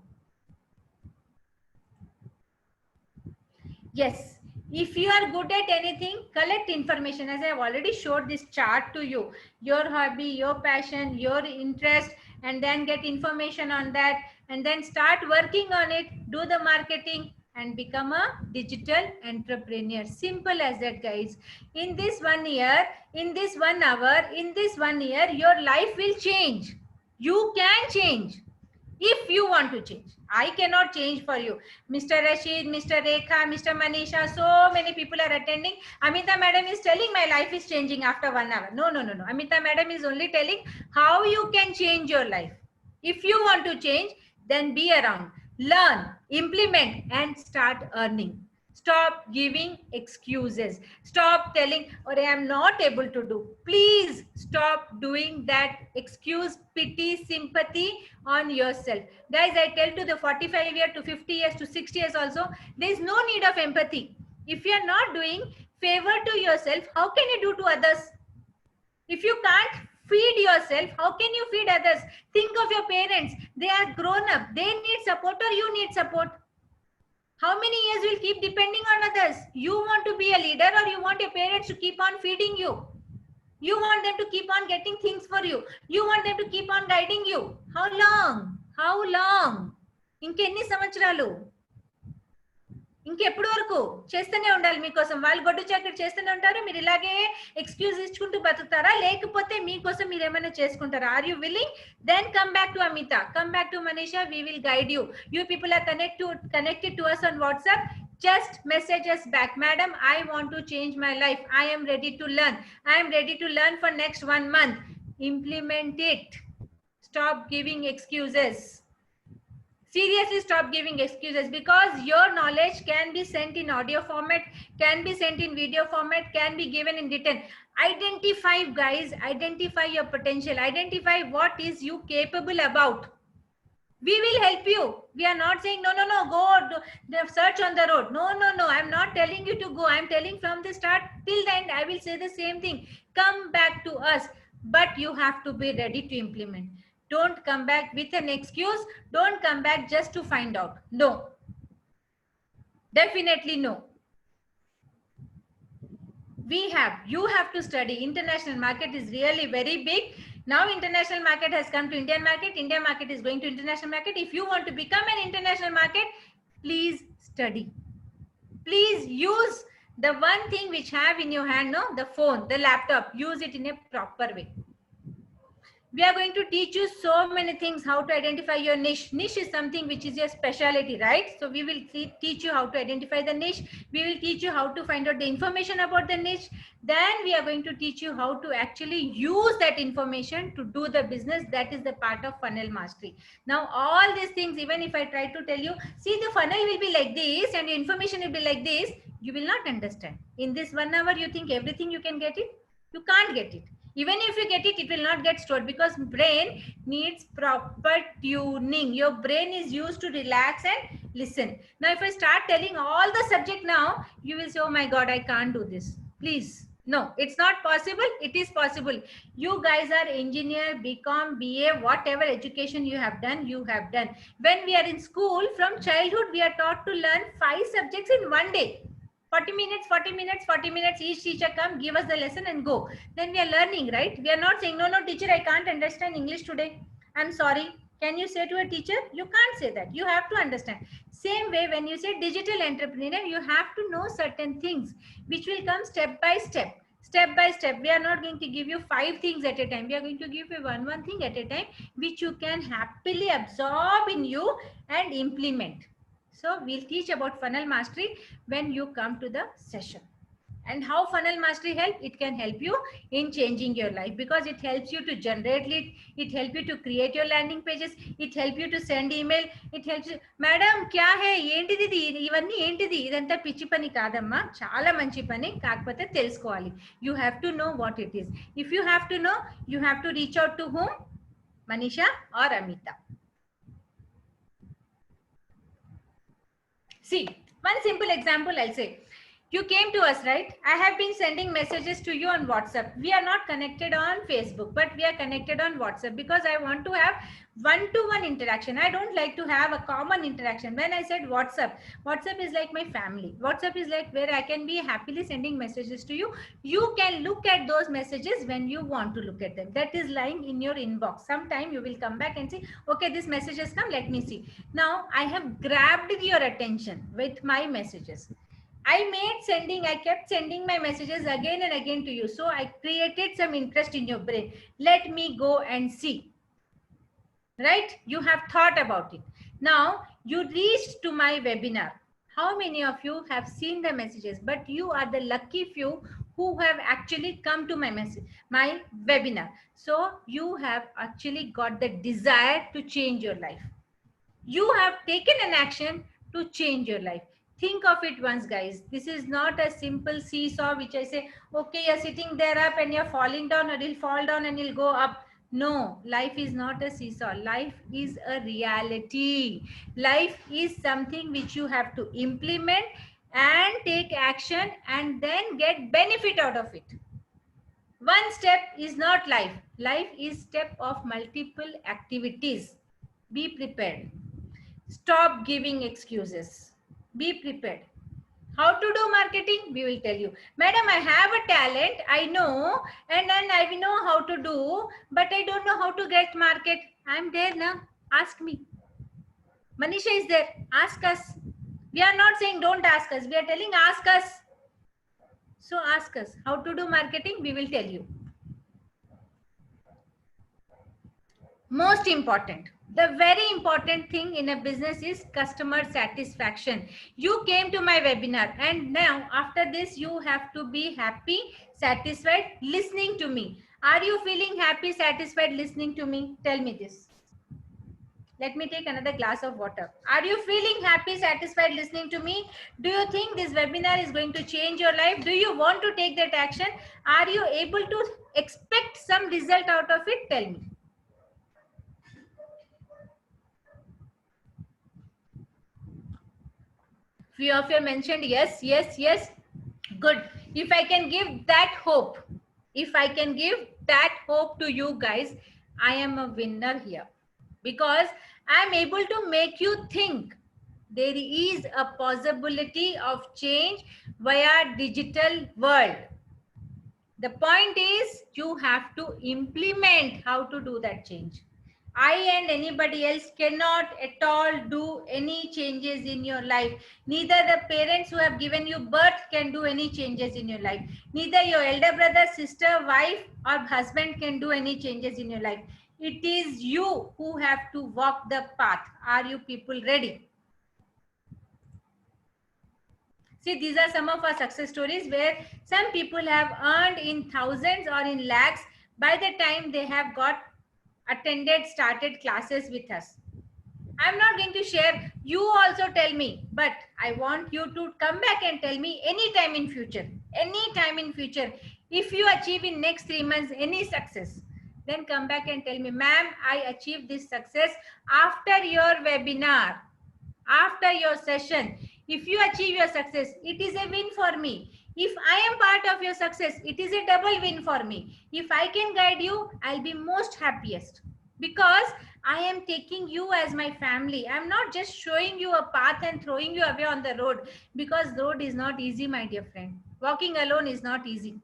Yes. If you are good at anything, collect information. As I have already showed this chart to you, your hobby, your passion, your interest, and then get information on that, and then start working on it, do the marketing, and become a digital entrepreneur. Simple as that, guys. In this 1 year, in this 1 hour, in this 1 year, your life will change. You can change. If you want to change, I cannot change for you. Mr. Rashid, Mr. Rekha, Mr. Manisha, so many people are attending. Amita madam is telling my life is changing after 1 hour. No. Amita madam is only telling how you can change your life. If you want to change, then be around, learn, implement, and start earning. Stop giving excuses. Stop telling, or I am not able to do. Please stop doing that excuse, pity, sympathy on yourself. Guys, I tell to the 45 years to 50 years to 60 years also, there is no need of empathy. If you are not doing favor to yourself, how can you do to others? If you can't feed yourself, how can you feed others? Think of your parents. They are grown up. They need support or you need support. How many years will keep depending on others? You want to be a leader or you want your parents to keep on feeding you? You want them to keep on getting things for you. You want them to keep on guiding you. How long? How long? ఇంకెన్ని సంవత్సరాలు? ఇంకెప్పుడు వరకు చేస్తూనే ఉండాలి మీకోసం? వాళ్ళు గొడ్డు చాకరీ చేస్తూనే ఉంటారు, మీరు ఇలాగే ఎక్స్క్యూజ్ ఇచ్చుకుంటూ బతుకుతారా? లేకపోతే మీకోసం మీరు ఏమైనా చేసుకుంటారా? Are you willing? Then come back to Amita, come back to Manisha. We will guide you. You people are connected to us on WhatsApp. Just message us back. Madam, I want to change my life. I am ready to learn. I am ready to learn for next 1 month. Implement it. Stop giving excuses. Seriously, stop giving excuses, because your knowledge can be sent in audio format, can be sent in video format, can be given in written. Identify, guys, identify your potential, identify what is you capable about. We will help you. We are not saying no, go search on the road. No, I'm not telling you to go. I'm telling from the start till the end, I will say the same thing. Come back to us, but you have to be ready to implement. Don't come back with an excuse. Don't come back just to find out. No. Definitely no. You have to study. International market is really very big. Now international market has come to Indian market. Indian market is going to international market. If you want to become an international market, please study. Please use the one thing which have in your hand, no? The phone, the laptop. Use it in a proper way. We are going to teach you so many things, how to identify your niche. Niche is something which is your specialty, right? So we will teach you how to identify the niche. We will teach you how to find out the information about the niche. Then we are going to teach you how to actually use that information to do the business. That is the part of funnel mastery. Now, all these things, even if I try to tell you, see, the funnel will be like this and the information will be like this, you will not understand. In this 1 hour, you think everything you can get it? You can't get it. Even if you get it, it will not get stored, because brain needs proper tuning. Your brain is used to relax and listen. Now, if I start telling all the subject now, you will say, oh my God, I can't do this. Please. No, it's not possible. It is possible. You guys are engineer, BCom, BA, whatever education you have done, you have done. When we are in school, from childhood, we are taught to learn 5 subjects in 1 day. 40 minutes, each teacher come, give us the lesson and go. Then we are learning, right? We are not saying, no, teacher, I can't understand English today. I'm sorry. Can you say to a teacher? You can't say that. You have to understand. Same way, when you say digital entrepreneur, you have to know certain things, which will come step by step. Step by step. We are not going to give you 5 things at a time. We are going to give you one thing at a time, which you can happily absorb in you and implement. So we'll teach about funnel mastery when you come to the session. And how funnel mastery help? It can help you in changing your life, because it helps you to generate lead, it helps you to create your landing pages, it helps you to send email, it helps you. Madam kya hai ఏంటిది ఇది ఇవన్నీ ఏంటిది ఇదంతా పిచ్చి పని కాదమ్మా, చాలా మంచి పని, కాకపోతే తెలుసుకోవాలి. You have to know what it is. If you have to know, you have to reach out to whom? Manisha or Amita. See, one simple example I'll say. You came to us, right? I have been sending messages to you on WhatsApp. We are not connected on Facebook, but we are connected on WhatsApp because I want to have one-to-one interaction. I don't like to have a common interaction. When I said WhatsApp, WhatsApp is like my family. WhatsApp is like where I can be happily sending messages to you. You can look at those messages when you want to look at them. That is lying in your inbox. Sometime you will come back and say, okay, this message has come, let me see. Now I have grabbed your attention with my messages. I kept sending my messages again and again to you. So I created some interest in your brain. Let me go and see. Right? You have thought about it. Now you reached to my webinar. How many of you have seen the messages? But you are the lucky few who have actually come to my webinar. So you have actually got the desire to change your life. You have taken an action to change your life. Think of it once, guys. This is not a simple seesaw which I say, okay, you're sitting there up and you're falling down, or you'll fall down and you'll go up. No, life is not a seesaw. Life is a reality. Life is something which you have to implement and take action and then get benefit out of it. One step is not life. Life is step of multiple activities. Be prepared. Stop giving excuses. Be prepared. How to do marketing? We will tell you. Madam, I have a talent, I know, and then I know how to do, but I don't know how to get market. I'm there now. Ask me. Manisha is there. Ask us. We are not saying don't ask us. We are telling ask us. So ask us. How to do marketing? We will tell you. Most important. The very important thing in a business is customer satisfaction. You came to my webinar and now after this you have to be happy, satisfied listening to me. Are you feeling happy, satisfied listening to me? Tell me this. Let me take another glass of water. Are you feeling happy, satisfied listening to me? Do you think this webinar is going to change your life? Do you want to take that action? Are you able to expect some result out of it? Tell me. Few of you mentioned yes, yes, yes. Good. If I can give that hope, to you guys, I am a winner here, because I am able to make you think there is a possibility of change via digital world. The point is you have to implement how to do that change. I and anybody else cannot at all do any changes in your life. Neither the parents who have given you birth can do any changes in your life. Neither your elder brother, sister, wife or husband can do any changes in your life. It is you who have to walk the path. Are you people ready? See, these are some of our success stories where some people have earned in thousands or in lakhs by the time they have started classes with us. I'm not going to share. You also tell me, but I want you to come back and tell me anytime in future, if you achieve in next 3 months any success, then come back and tell me, ma'am, I achieved this success after your webinar, after your session. If you achieve your success, it is a win for me. If I am part of your success, it is a double win for me. If I can guide you, I'll be most happiest, because I am taking you as my family. I'm not just showing you a path and throwing you away on the road, because road is not easy, my dear friend. Walking alone is not easy.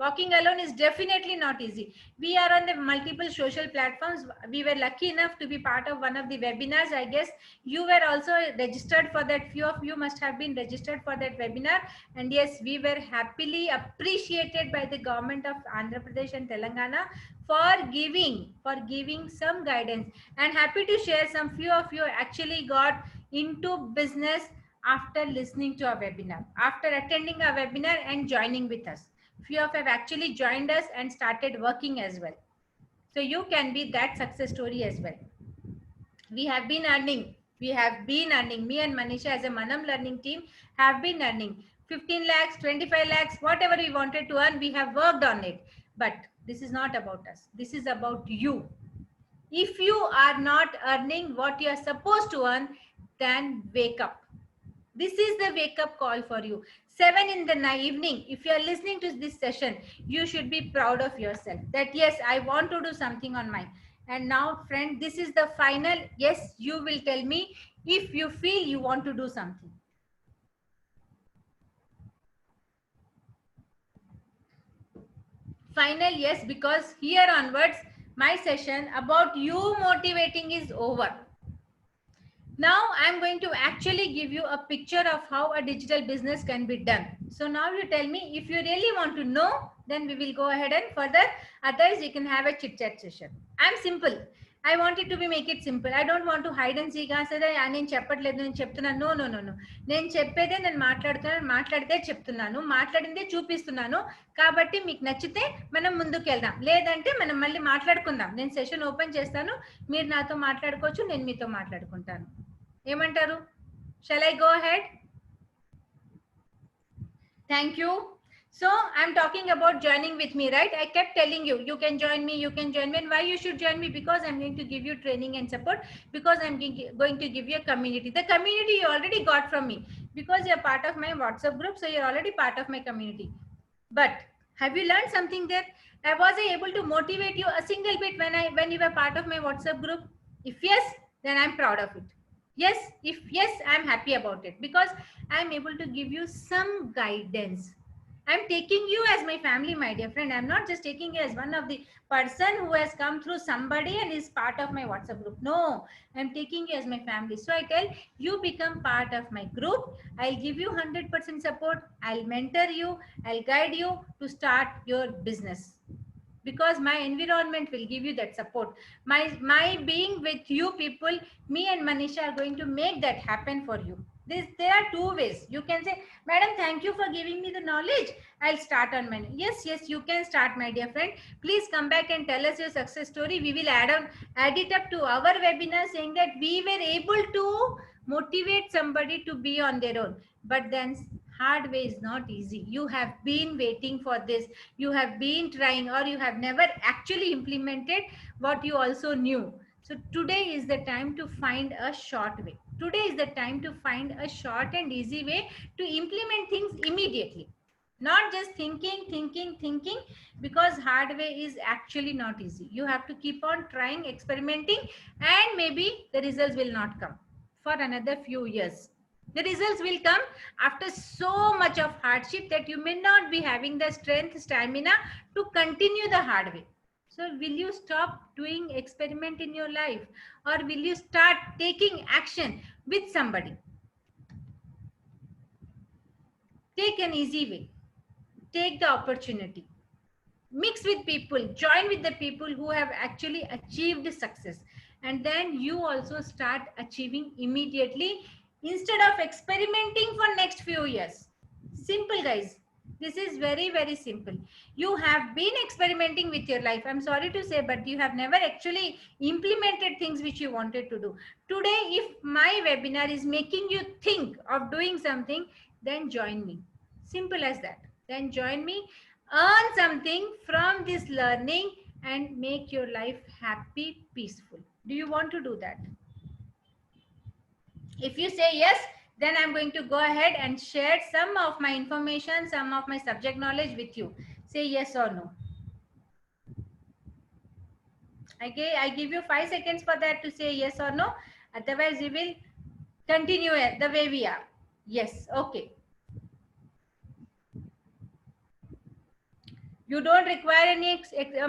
Walking alone is definitely not easy. We are on the multiple social platforms. We were lucky enough to be part of one of the webinars. I guess you were also registered for that. Few of you must have been registered for that webinar. And yes, we were happily appreciated by the government of Andhra Pradesh and Telangana for giving some guidance. And happy to share some few of you actually got into business after listening to our webinar, after attending our webinar and joining with us. Few of you have actually joined us and started working as well. So you can be that success story as well. We have been earning. Me and Manisha as a Manam learning team have been earning 15 lakhs, 25 lakhs, whatever we wanted to earn, we have worked on it. But this is not about us. This is about you. If you are not earning what you are supposed to earn, then wake up. This is the wake up call for you. 7 in the evening, if you are listening to this session, you should be proud of yourself that yes, I want to do something on mine. And now, friend, this is the final. Yes, you will tell me if you feel you want to do something. Final yes, because here onwards, my session about you motivating is over. Now I'm going to actually give you a picture of how a digital business can be done. So now you tell me if you really want to know, then we will go ahead and further. Otherwise, you can have a chit chat session. I'm simple. I wanted to be make it simple. I don't want to hide and seek. నేను చెప్పట్లేదు నేను చెప్తున్నాను no no no no నేను చెప్పేదే నేను మాట్లాడితే చెప్తున్నాను మాట్లాడిందే చూపిస్తున్నాను కాబట్టి మీకు నచ్చితే మనం ముందుకు వెళ్దాం లేదంటే మనం మళ్ళీ మాట్లాడుకుందాం నేను సెషన్ ఓపెన్ చేస్తాను మీరు నాతో మాట్లాడుకోవచ్చు నేను మీతో మాట్లాడుకుంటాను ఏమంటారు shall I go ahead thank you so I'm talking about joining with me right I kept telling you you can join me and why you should join me because I'm going to give you training and support because I'm going to give you a community the community you already got from me because you're part of my WhatsApp group so you're already part of my community but have you learned something there was I able to motivate you a single bit when you were part of my WhatsApp group if yes then I'm proud of it yes if yes I'm happy about it because I'm able to give you some guidance I'm taking you as my family my dear friend I'm not just taking you as one of the person who has come through somebody and is part of my WhatsApp group no I'm taking you as my family so I tell you become part of my group I'll give you 100% support I'll mentor you I'll guide you to start your business because my environment will give you that support my being with you people me and Manisha are going to make that happen for you there are two ways you can say madam thank you for giving me the knowledge I'll start on my yes you can start my dear friend please come back and tell us your success story we will add it up to our webinar saying that we were able to motivate somebody to be on their own but then hard way is not easy you have been waiting for this you have been trying or you have never actually implemented what you also knew so today is the time to find a short way today is the time to find a short and easy way to implement things immediately not just thinking because hard way is actually not easy you have to keep on trying experimenting and maybe the results will not come for another few years the results will come after so much of hardship that you may not be having the strength stamina to continue the hard way so will you stop doing experiment in your life or will you start taking action with somebody take an easy way take the opportunity mix with people join with the people who have actually achieved success and then you also start achieving immediately instead of experimenting for next few years simple guys this is very simple you have been experimenting with your life I'm sorry to say but you have never actually implemented things which you wanted to do today if my webinar is making you think of doing something then join me simple as that then join me earn something from this learning and make your life happy peaceful do you want to do that if you say yes then I'm going to go ahead and share some of my information some of my subject knowledge with you say yes or no okay I give you 5 seconds for that to say yes or no otherwise we will continue the way we are yes okay you don't require any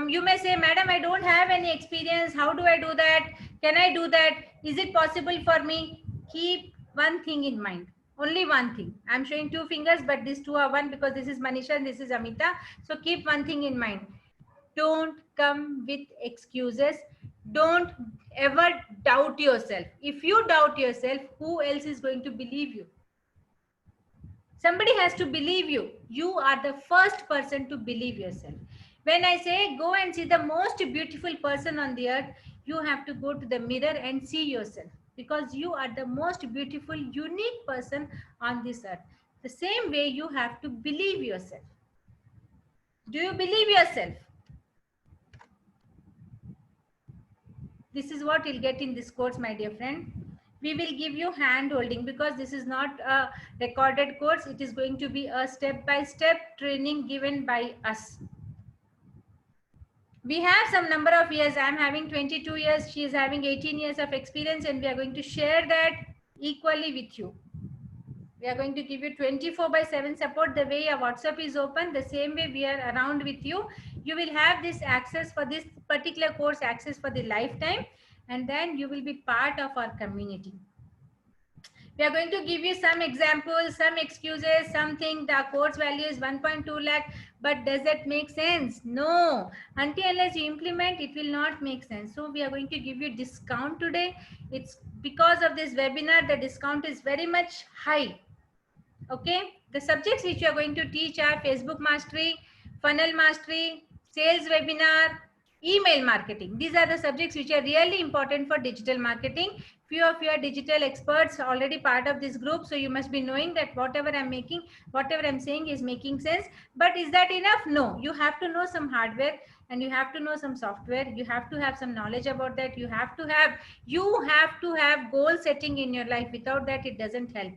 you may say madam I don't have any experience how do I do that can I do that is it possible for me keep one thing in mind only one thing I'm showing 2 fingers but these 2 are one because this is Manisha and this is Amita so keep one thing in mind don't come with excuses don't ever doubt yourself if you doubt yourself who else is going to believe you Somebody has to believe you. You are the first person to believe yourself. When I say go and see the most beautiful person on the earth, you have to go to the mirror and see yourself, because you are the most beautiful, unique person on this earth. The same way you have to believe yourself. Do you believe yourself? This is what you'll get in this course, my dear friend. We will give you hand holding, because this is not a recorded course. It is going to be a step-by-step training given by us. We have some number of years. I'm having 22 years. She is having 18 years of experience, and we are going to share that equally with you. We are going to give you 24/7 support. The way your WhatsApp is open, the same way we are around with you. You will have this access for this particular course, access for the lifetime, and then you will be part of our community. We are going to give you some examples, some excuses, something. The course value is 1.2 lakh, but does that make sense? No. Until unless you implement, it will not make sense. So we are going to give you discount today. It's because of this webinar, the discount is very much high. Okay, the subjects which you are going to teach are Facebook mastery, funnel mastery, sales webinar, email marketing. These are the subjects which are really important for digital marketing. Few of you are digital experts, already part of this group, so you must be knowing that whatever I'm saying is making sense. But is that enough? No, you have to know some hardware and you have to know some software. You have to have some knowledge about that. You have to have goal setting in your life. Without that, it doesn't help.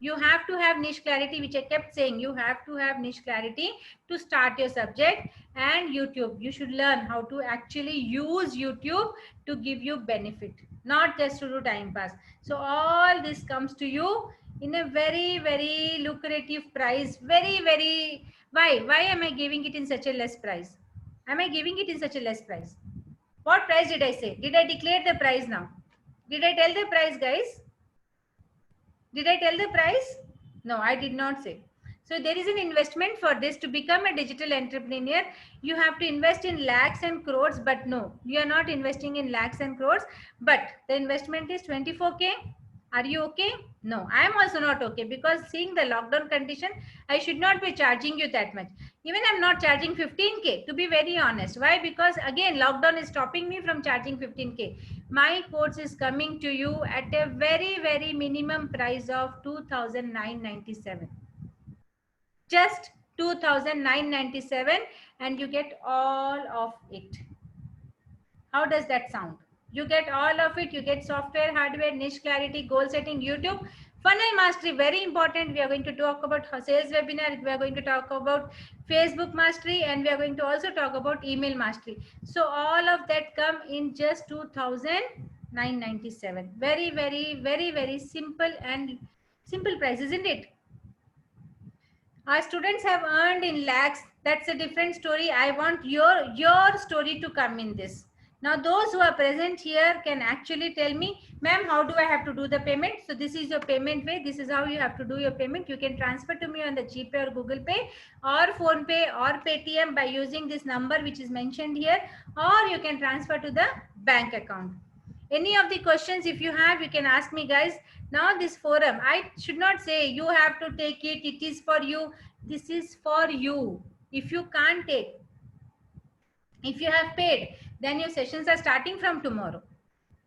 You have to have niche clarity, which I kept saying. You have to have niche clarity to start your subject. And YouTube, you should learn how to actually use YouTube to give you benefit, not just to do time pass. So all this comes to you in a very, very lucrative price. Why am I giving it in such a less price? Am I giving it in such a less price? What price did I say? Did I declare the price now? Did I tell the price, guys? Did I tell the price? No, I did not say. So there is an investment for this. To become a digital entrepreneur, you have to invest in lakhs and crores, but no, you are not investing in lakhs and crores, but the investment is 24K. Are you okay? No, I am also not okay, because seeing the lockdown condition, I should not be charging you that much. Even I'm not charging 15K, to be very honest. Why? Because again, lockdown is stopping me from charging 15K. My course is coming to you at a very, very minimum price of 2,997. Just 2,997, and you get all of it. How does that sound? You get all of it. You get software, hardware, niche clarity, goal setting, YouTube, funnel mastery, very important. We are going to talk about sales webinar. We are going to talk about Facebook mastery, and we are going to also talk about email mastery. So all of that come in just 2,997. Very, very, very, very simple and simple price, isn't it? Our students have earned in lakhs. That's a different story. I want your story to come in this. Now, those who are present here can actually tell me, ma'am, how do I have to do the payment? So this is your payment way. This is how you have to do your payment. You can transfer to me on the GPay or Google Pay or Phone Pay or Paytm by using this number which is mentioned here, or you can transfer to the bank account. Any of the questions, if you have, you can ask me, guys. Now this forum, I should not say you have to take it. It is for you. This is for you. If you can't take, if you have paid, then your sessions are starting from tomorrow.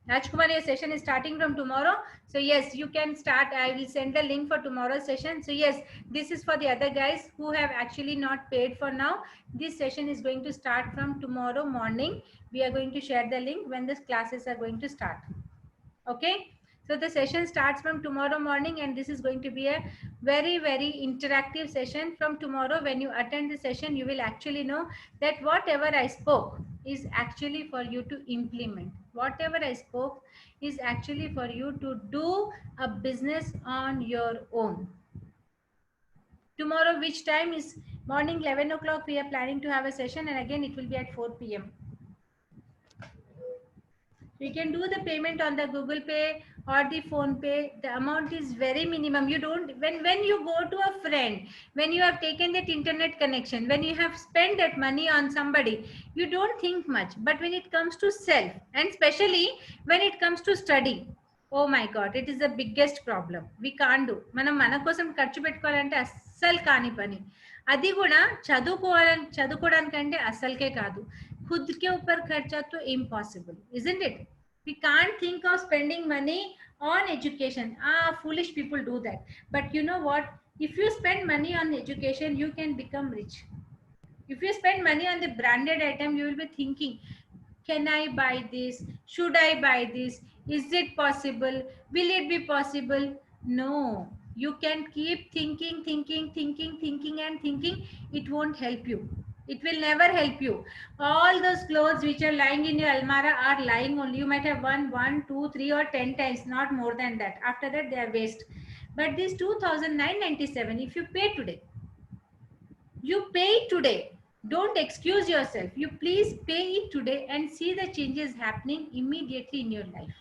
Rajkumar, your session is starting from tomorrow. So yes, you can start. I will send the link for tomorrow's session. So yes, this is for the other guys who have actually not paid for now. This session is going to start from tomorrow morning. We are going to share the link when the classes are going to start. Okay. So the session starts from tomorrow morning, and this is going to be a very, very interactive session. From tomorrow, when you attend the session, you will actually know that whatever I spoke is actually for you to implement. Whatever I spoke is actually for you to do a business on your own. Tomorrow, which time is morning 11 o'clock, we are planning to have a session, and again, it will be at 4 p.m. You can do the payment on the Google Pay or the Phone Pay. The amount is very minimum. You don't, when you go to a friend, when you have taken that internet connection, when you have spent that money on somebody, you don't think much. But when it comes to self, and especially when it comes to study, oh my god, it is the biggest problem. We can do. మనం మన కోసం ఖర్చు పెట్టుకోవాలంటే అస్సలు కాని పని. అది కూడా చదువుకోవడానికంటే అస్సలకే కాదు. ఖుద్ కే ఊపర్ ఖర్చా తో impossible, isn't it? We can't think of spending money on education. Foolish people do that. But you know what? If you spend money on education, you can become rich. If you spend money on the branded item, you will be thinking, can I buy this? Should I buy this? Is it possible? Will it be possible? No. You can keep thinking and thinking. It won't help you. It will never help you. All those clothes which are lying in your almara are lying only. You might have worn 1, 2, 3 or 10 times, not more than that. After that, they are waste. But this 2,997, if you pay today, you pay it today. Don't excuse yourself. You please pay it today and see the changes happening immediately in your life.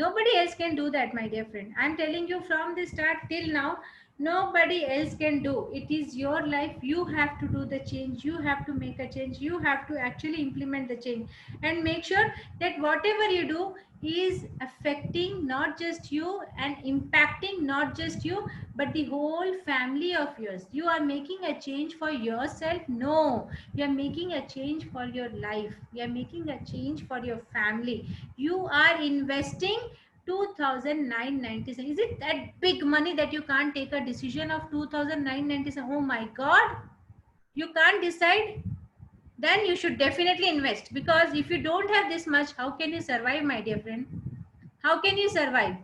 Nobody else can do that, my dear friend. I'm telling you from the start till now, nobody else can do. It is your life. You have to do the change. You have to make a change. You have to actually implement the change and make sure that whatever you do is affecting not just you and impacting not just you, but the whole family of yours. You are making a change for yourself? No, you are making a change for your life. You are making a change for your family. You are investing 2,997. Is it that big money that you can't take a decision of 2,997? Oh my god, you can't decide? Then you should definitely invest, because if you don't have this much, how can you survive, my dear friend? How can you survive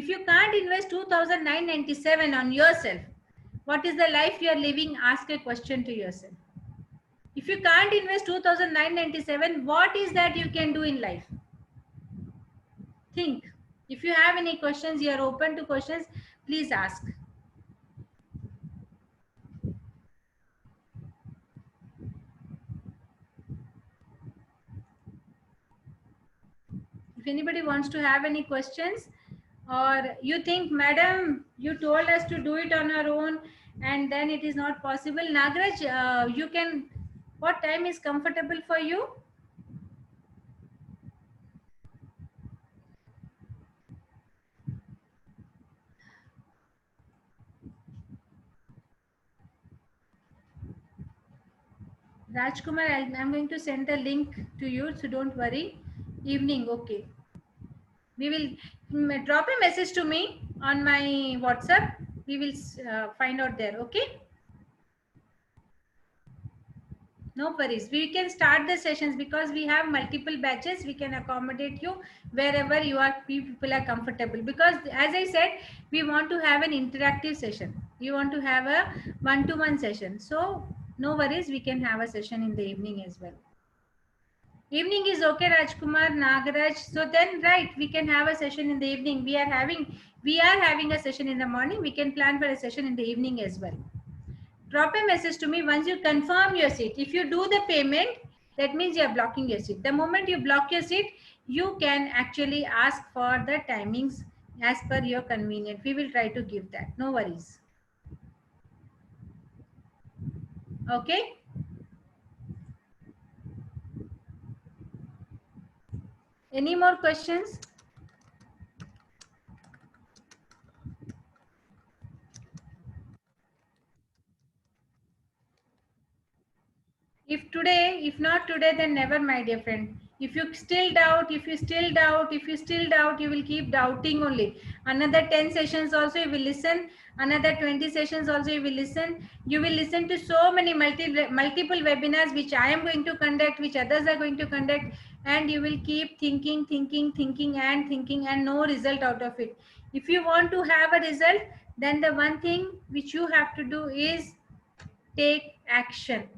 if you can't invest 2,997 on yourself? What is the life you are living? Ask a question to yourself. If you can't invest 2,997, what is that you can do in life? Think. If you have any questions, you are open to questions, please ask. If anybody wants to have any questions, or you think, madam, you told us to do it on our own and then it is not possible. Nagraj, you can, what time is comfortable for you? Rajkumar, I'm going to send the link to you, so don't worry. Evening, okay. We will drop a message to me on my WhatsApp. We will find out there, okay? No worries. We can start the sessions because we have multiple batches. We can accommodate you wherever you are, people are comfortable. Because as I said, we want to have an interactive session. We want to have a one-to-one session. So no worries. We can have a session in the evening as well. Evening is okay, Rajkumar, Nagaraj. So then, right, we can have a session in the evening. We are having a session in the morning. We can plan for a session in the evening as well. Drop a message to me once you confirm your seat. If you do the payment, that means you are blocking your seat. The moment you block your seat, you can actually ask for the timings as per your convenience. We will try to give that. No worries. Okay. Any more questions? If not today, then never, my dear friend. If you still doubt, you will keep doubting only. Another 10 sessions also you will listen. Another 20 sessions also you will listen. You will listen to so many multiple webinars which I am going to conduct, which others are going to conduct, and you will keep thinking and no result out of it. If you want to have a result, then the one thing which you have to do is take action.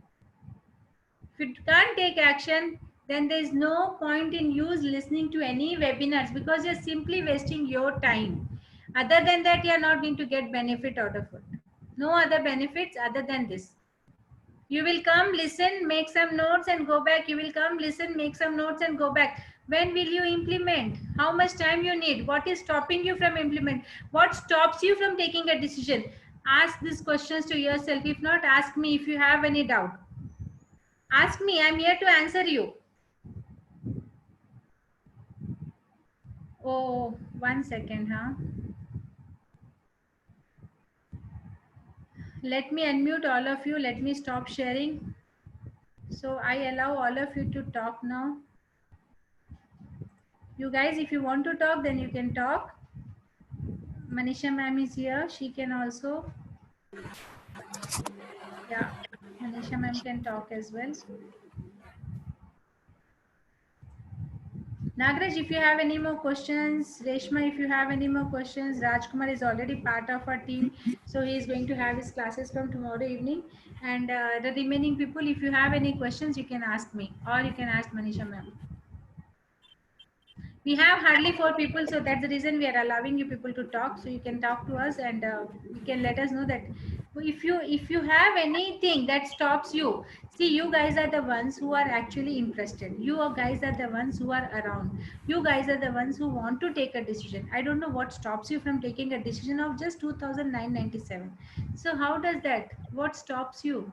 If you can't take action, then there is no point in you listening to any webinars, because you're simply wasting your time. Other than that, you are not going to get benefit out of it. No other benefits other than this. You will come, listen, make some notes and go back. You will come, listen, make some notes and go back. When will you implement? How much time you need? What is stopping you from implement? What stops you from taking a decision? Ask these questions to yourself. If not, ask me if you have any doubt. Ask me, I'm here to answer you. Oh, 1 second, huh? Let me unmute all of you. Let me stop sharing. So I allow all of you to talk now. You guys, if you want to talk, then you can talk. Manisha ma'am is here. She can also, yeah, Manisha ma'am can talk as well. Nagraj, if you have any more questions, Reshma, if you have any more questions, Rajkumar is already part of our team, so he is going to have his classes from tomorrow evening. And the remaining people, if you have any questions, you can ask me or you can ask Manisha ma'am. We have hardly 4 people, so that's the reason we are allowing you people to talk, so you can talk to us and you can let us know that if you have anything that stops you. See, you guys are the ones who are actually interested. You guys are the ones who are around. You guys are the ones who want to take a decision. I don't know what stops you from taking a decision of just 2,997. So how does that, what stops you?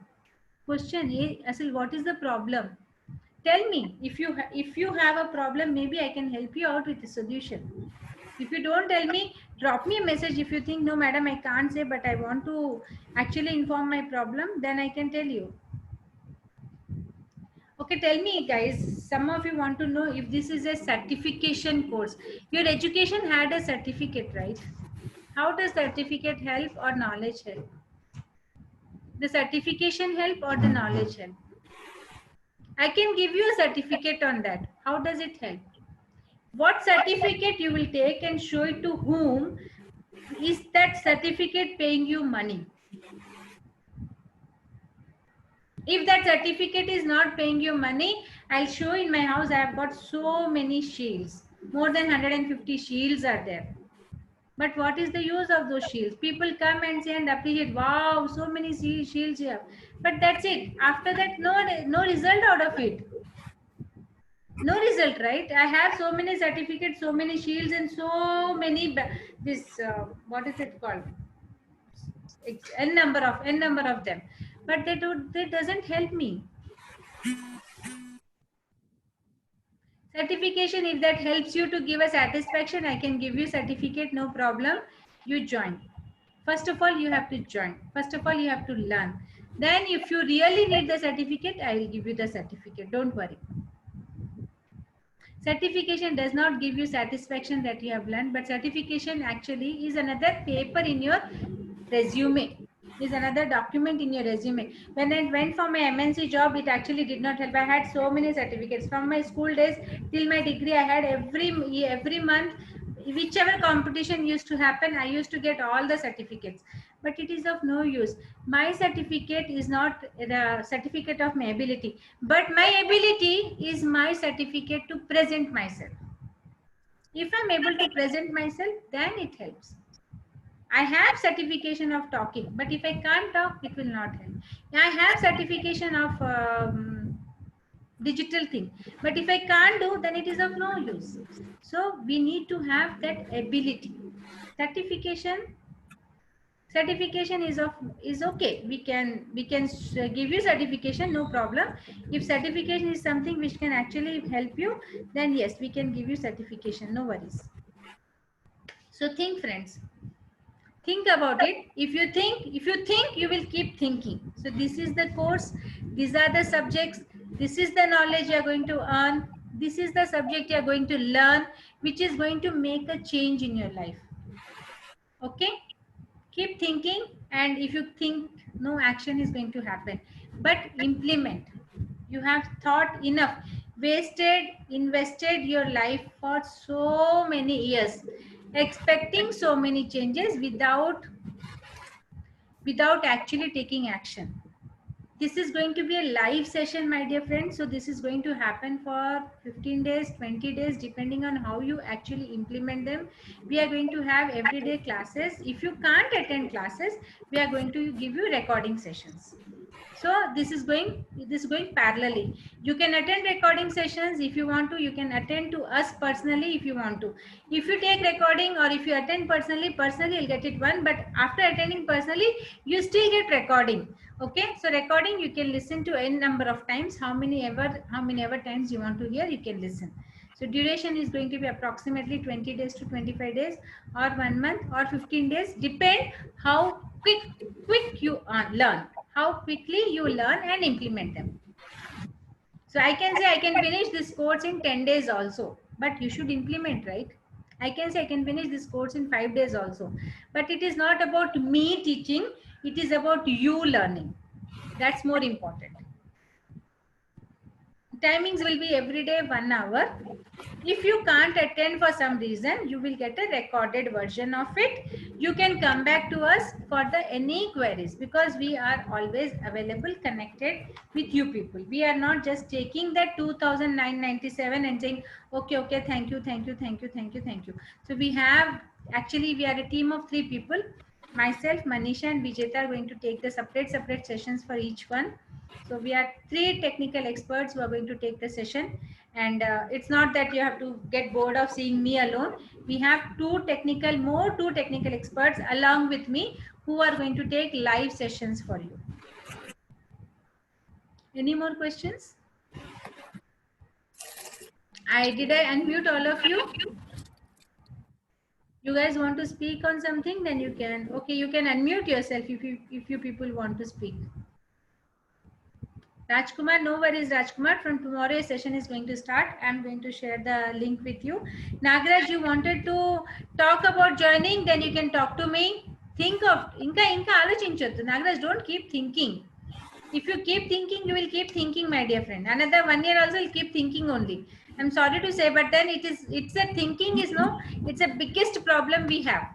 Question A, Asil, what is the problem? Tell me. If you have a problem, maybe I can help you out with the solution. If you don't tell me, drop me a message. If you think, no madam, I can't say, but I want to actually inform my problem, then I can tell you. Okay, tell me guys, some of you want to know if this is a certification course. Your education had a certificate, right? How does certificate help or knowledge help? The certification help or the knowledge help? I can give you a certificate on that. How does it help? What certificate you will take and show it to whom? Is that certificate paying you money? If that certificate is not paying you money, I'll show in my house. I have got so many shields. More than 150 shields are there. But what is the use of those shields? People come and say and appreciate, wow, so many shields you have. But that's it. After that, no result out of it. No result, right? I have so many certificates, so many shields, and so many this what is it called, n number of them, but they doesn't help me. Certification, if that helps you to give a satisfaction, I can give you certificate, no problem. You join. First of all, you have to join. First of all, you have to learn. Then if you really need the certificate, I will give you the certificate, don't worry. Certification does not give you satisfaction that you have learned, but certification actually is another paper in your resume, is another document in your resume. When I went for my MNC job, it actually did not help. I had so many certificates from my school days till my degree. I had every month, whichever competition used to happen, I used to get all the certificates, but it is of no use. My certificate is not the certificate of my ability, but my ability is my certificate to present myself. If I'm able to present myself, then it helps. I have certification of talking, but if I can't talk, it will not help. I have certification of digital thing, but if I can't do, then it is of no use. So we need to have that ability. Certification is okay. We can give you certification, no problem. If certification is something which can actually help you, then yes, we can give you certification, no worries. So think, friends, think about it. If you think, you will keep thinking. So this is the course, these are the subjects, this is the knowledge you are going to earn, this is the subject you are going to learn, which is going to make a change in your life. Okay, keep thinking, and if you think, no action is going to happen, but implement. You have thought enough, invested your life for so many years, expecting so many changes without actually taking action. This is going to be a live session, my dear friends. So this is going to happen for 15 days, 20 days, depending on how you actually implement them. We are going to have everyday classes. If you can't attend classes, we are going to give you recording sessions. So this is going parallelly. You can attend recording sessions if you want to. You can attend to us personally if you want to. If you take recording or if you attend personally, you'll get it one. But after attending personally, you still get recording. Okay, so recording you can listen to n number of times. How many ever times you want to hear, you can listen. So duration is going to be approximately 20 days to 25 days or 1 month or 15 days, depend how quick you learn, how quickly you learn and implement them. So I can say I can finish this course in 10 days also, but you should implement, right? I can say I can finish this course in 5 days also, but it is not about me teaching, it is about you learning. That's more important. Timings will be every day 1 hour. If you can't attend for some reason, you will get a recorded version of it. You can come back to us for the any queries, because we are always available, connected with you people. We are not just taking that 2,997 and saying, okay, thank you. So we have, actually we are a team of 3 people. Myself, Manisha and Vijeta are going to take the separate sessions for each one. So we are 3 technical experts who are going to take the session, and it's not that you have to get bored of seeing me alone. We have two technical experts along with me who are going to take live sessions for you. Any more questions? Did I unmute all of you? You guys want to speak on something, then you can. Okay, you can unmute yourself if you people want to speak. Rajkumar, no worries, Rajkumar. From tomorrow, session is going to start. I'm going to share the link with you. Nagraj, you wanted to talk about joining, then you can talk to me. Think of Inka Alochinchottu. Nagraj, don't keep thinking. If you keep thinking, you will keep thinking, my dear friend. Another 1 year also will keep thinking only. I'm sorry to say, but then it's a thinking is it's a biggest problem we have.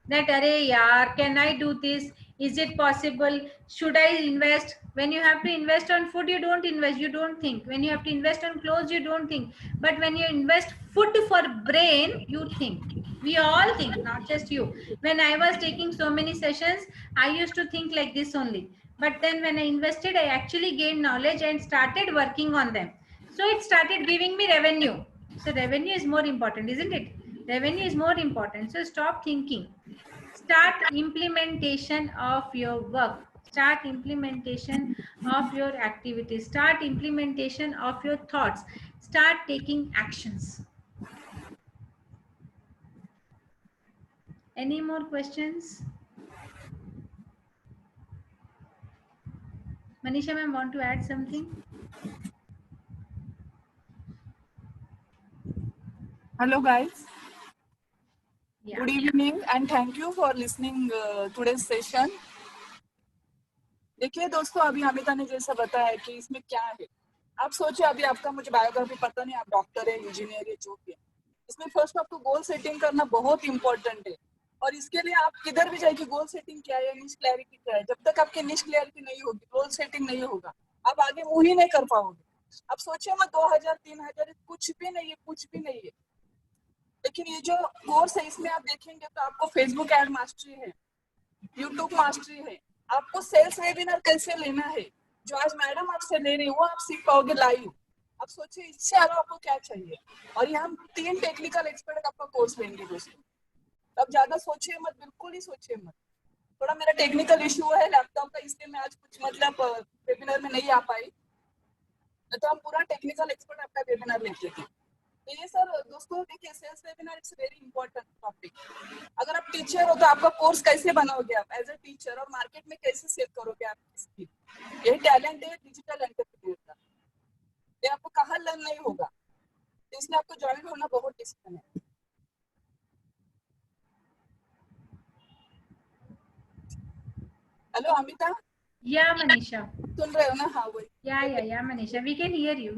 That array yaar, can I do this? Is it possible? Should I invest? When you have to invest on food, you don't invest, you don't think. When you have to invest on clothes, you don't think. But when you invest food for brain, you think. We all think, not just you. When I was taking so many sessions, I used to think like this only. But then when I invested, I actually gained knowledge and started working on them. So it started giving me revenue. So revenue is more important, isn't it? Revenue is more important. So stop thinking. Start implementation of your work. Start implementation of your activities. Start implementation of your thoughts. Start taking actions. Any more questions? Manisha ma'am, want to add something? Hello guys. Yeah. Good evening and thank you for listening today's session. देखिए दोस्तों, अभी अमिता ने जैसा बताया कि इसमें क्या है, आप सोचिए अभी आपका मुझे बायोग्राफी पता नहीं, आप डॉक्टर है, इंजीनियर है, जो भी है, इसमें फर्स्ट आपको गोल सेटिंग करना बहुत इंपॉर्टेंट है। और इसके लिए आप किधर भी जाइए, गोल सेटिंग क्या है, निश क्लैरिटी क्या है, जब तक आपकी निश क्लैरिटी नहीं होगी, गोल सेटिंग नहीं होगा, आप आगे मूव ही नहीं कर पाओगे। अब सोचिए मैं 2000 3000 कुछ भी नहीं है, लेकिन ये जो कोर्स है इसमें आप देखेंगे तो आपको फेसबुक एड मास्टरी है, यूट्यूब मास्टरी है, आपको सेल्स वेबिनार कैसे लेना है, जो आज मैडम आपसे ले रही है वो आप सीख पाओगे लाइव। अब सोचिए इससे अलावा आपको क्या चाहिए। और ये हम 3 टेक्निकल एक्सपर्ट आपका कोर्स लेंगे दोस्तों। अब ज्यादा सोचिए मत, बिल्कुल ही सोचिए मत। थोड़ा मेरा टेक्निकल इश्यू है लैपटॉप का, इसलिए मैं आज कुछ वेबिनार में नहीं आ पाई, तो हम पूरा टेक्निकल एक्सपर्ट आपका वेबिनार लेते थे। ये सर दोस्तों देखिए, sales webinar it's very important topic. अगर आप टीचर हो तो आपका कोर्स कैसे बनाओगे, आप एज अ टीचर, और मार्केट में कैसे सेल करोगे आपकी स्किल, ये टैलेंट है डिजिटल एंटरप्रेन्योर का, ये आपको कहाँ लर्न नहीं होगा, तो इसमें आपको ज्वाइन होना बहुत डिसिप्लिन है। हेलो अमिता। Yeah, Manisha. सुन रहे हो ना? हाँ वही। Yeah, Manisha. We can hear you.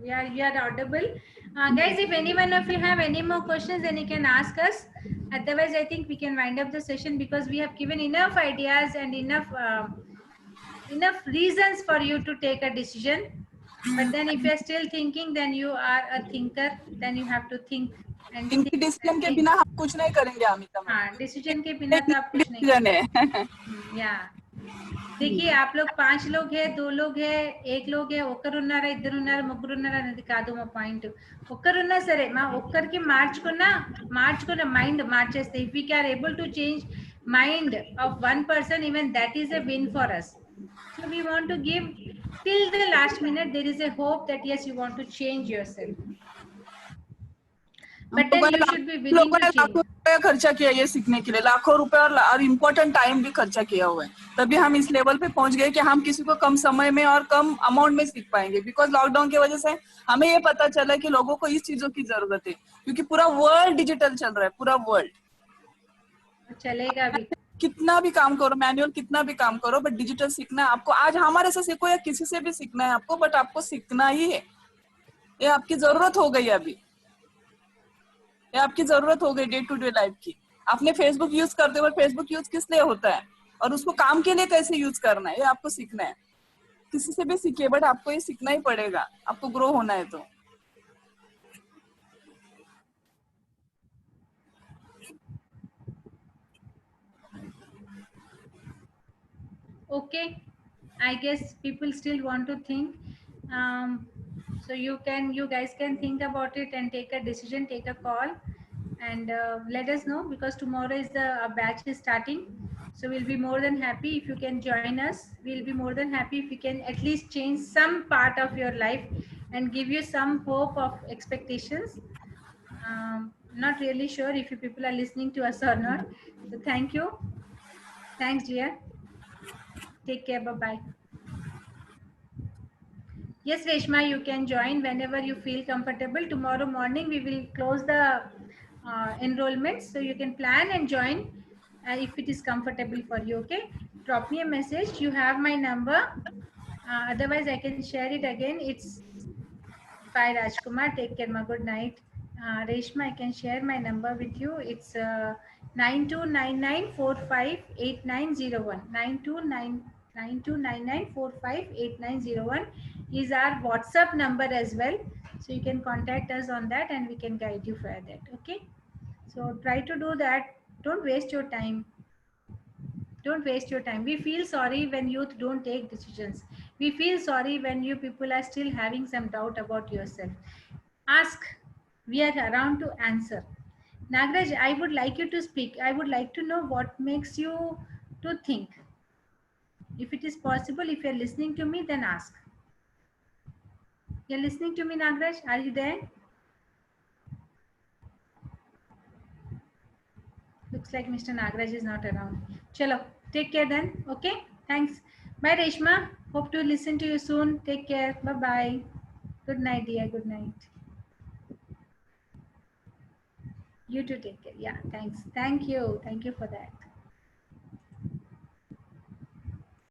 Yeah, you are audible. Guys, if any one of you have any more questions, then you can ask us. Otherwise, I think we can wind up the session, because we have given enough ideas and enough reasons for you to take a decision. But then if you are still thinking, then you are a thinker, then you have to think. And इनकी decision के बिना हम कुछ नहीं करेंगे अमिता। हाँ, decision के बिना तो आप कुछ नहीं करेंगे। या देखिए, आप लोग 5 लोग है, 2 लोग है, 1 लोग है, ఒక్కరున్నారా ఇద్దరున్నారా ముగ్గురున్నారా అనేది కాదు మా పాయింట్. ఒక్కరున్నా సరే మా ఒక్కరికి మార్చుకున్న మైండ్ మార్చేస్తే, if we are able to change mind of 1 person, even that is a win for us. So we want to give till the last minute there is a hope that yes, you want to change yourself, but then you should be willing लोगों to ने change. लाखों रुपए खर्चा किया ये सीखने के लिए, लाखों रुपए और इम्पोर्टेंट टाइम भी खर्चा किया हुआ है, तभी हम इस लेवल पे पहुंच गए कि हम किसी को कम समय में और कम अमाउंट में सीख पाएंगे। बिकॉज लॉकडाउन की वजह से हमें ये पता चला कि लोगों को इस चीजों की जरूरत है, क्योंकि पूरा वर्ल्ड डिजिटल चल रहा है, पूरा वर्ल्ड। चलेगा भी, कितना भी काम करो, मैनुअल कितना भी काम करो, बट डिजिटल सीखना है आपको। आज हमारे से सीखो या किसी से भी सीखना है आपको, बट आपको सीखना ही है। ये आपकी जरूरत हो गई अभी, ये आपकी जरूरत हो गई डे टू डे लाइफ की। आपने फेसबुक यूज करते हो, फेसबुक यूज किस लिए होता है और उसको काम के लिए कैसे यूज करना है, ये आपको सीखना है। किसी से भी सीखिए, बट आपको ये सीखना ही पड़ेगा, आपको ग्रो होना है तो। okay. I guess people still want to think, so you guys can think about it and take a decision, take a call, and let us know, because tomorrow is our batch is starting. So we'll be more than happy if you can join us. We'll be more than happy if we can at least change some part of your life and give you some hope of expectations. Not really sure if you people are listening to us or not. So thank you. Thanks, dear. Take care. Bye bye. Yes, Reshma, you can join whenever you feel comfortable. Tomorrow morning we will close the enrollment, so you can plan and join if it is comfortable for you. Okay, drop me a message. You have my number. Otherwise, I can share it again. It's bye, Rajkumar. Take care, ma. Good night. Reshma, I can share my number with you. It's 9299458901. 9299458901 is our WhatsApp number as well. So you can contact us on that and we can guide you for that. Okay. So try to do that. Don't waste your time. Don't waste your time. We feel sorry when youth don't take decisions. We feel sorry when you people are still having some doubt about yourself. Ask. We are around to answer. Nagraj, I would like you to speak. I would like to know what makes you to think. If it is possible, if you're listening to me, then ask. You're listening to me, Nagraj? Are you there? Looks like Mr. Nagraj is not around. Chalo, take care then. Okay, thanks. Bye, Reshma. Hope to listen to you soon. Take care. Bye-bye. Good night, dear. Good night. You too take care. Yeah, thanks. Thank you. Thank you for that.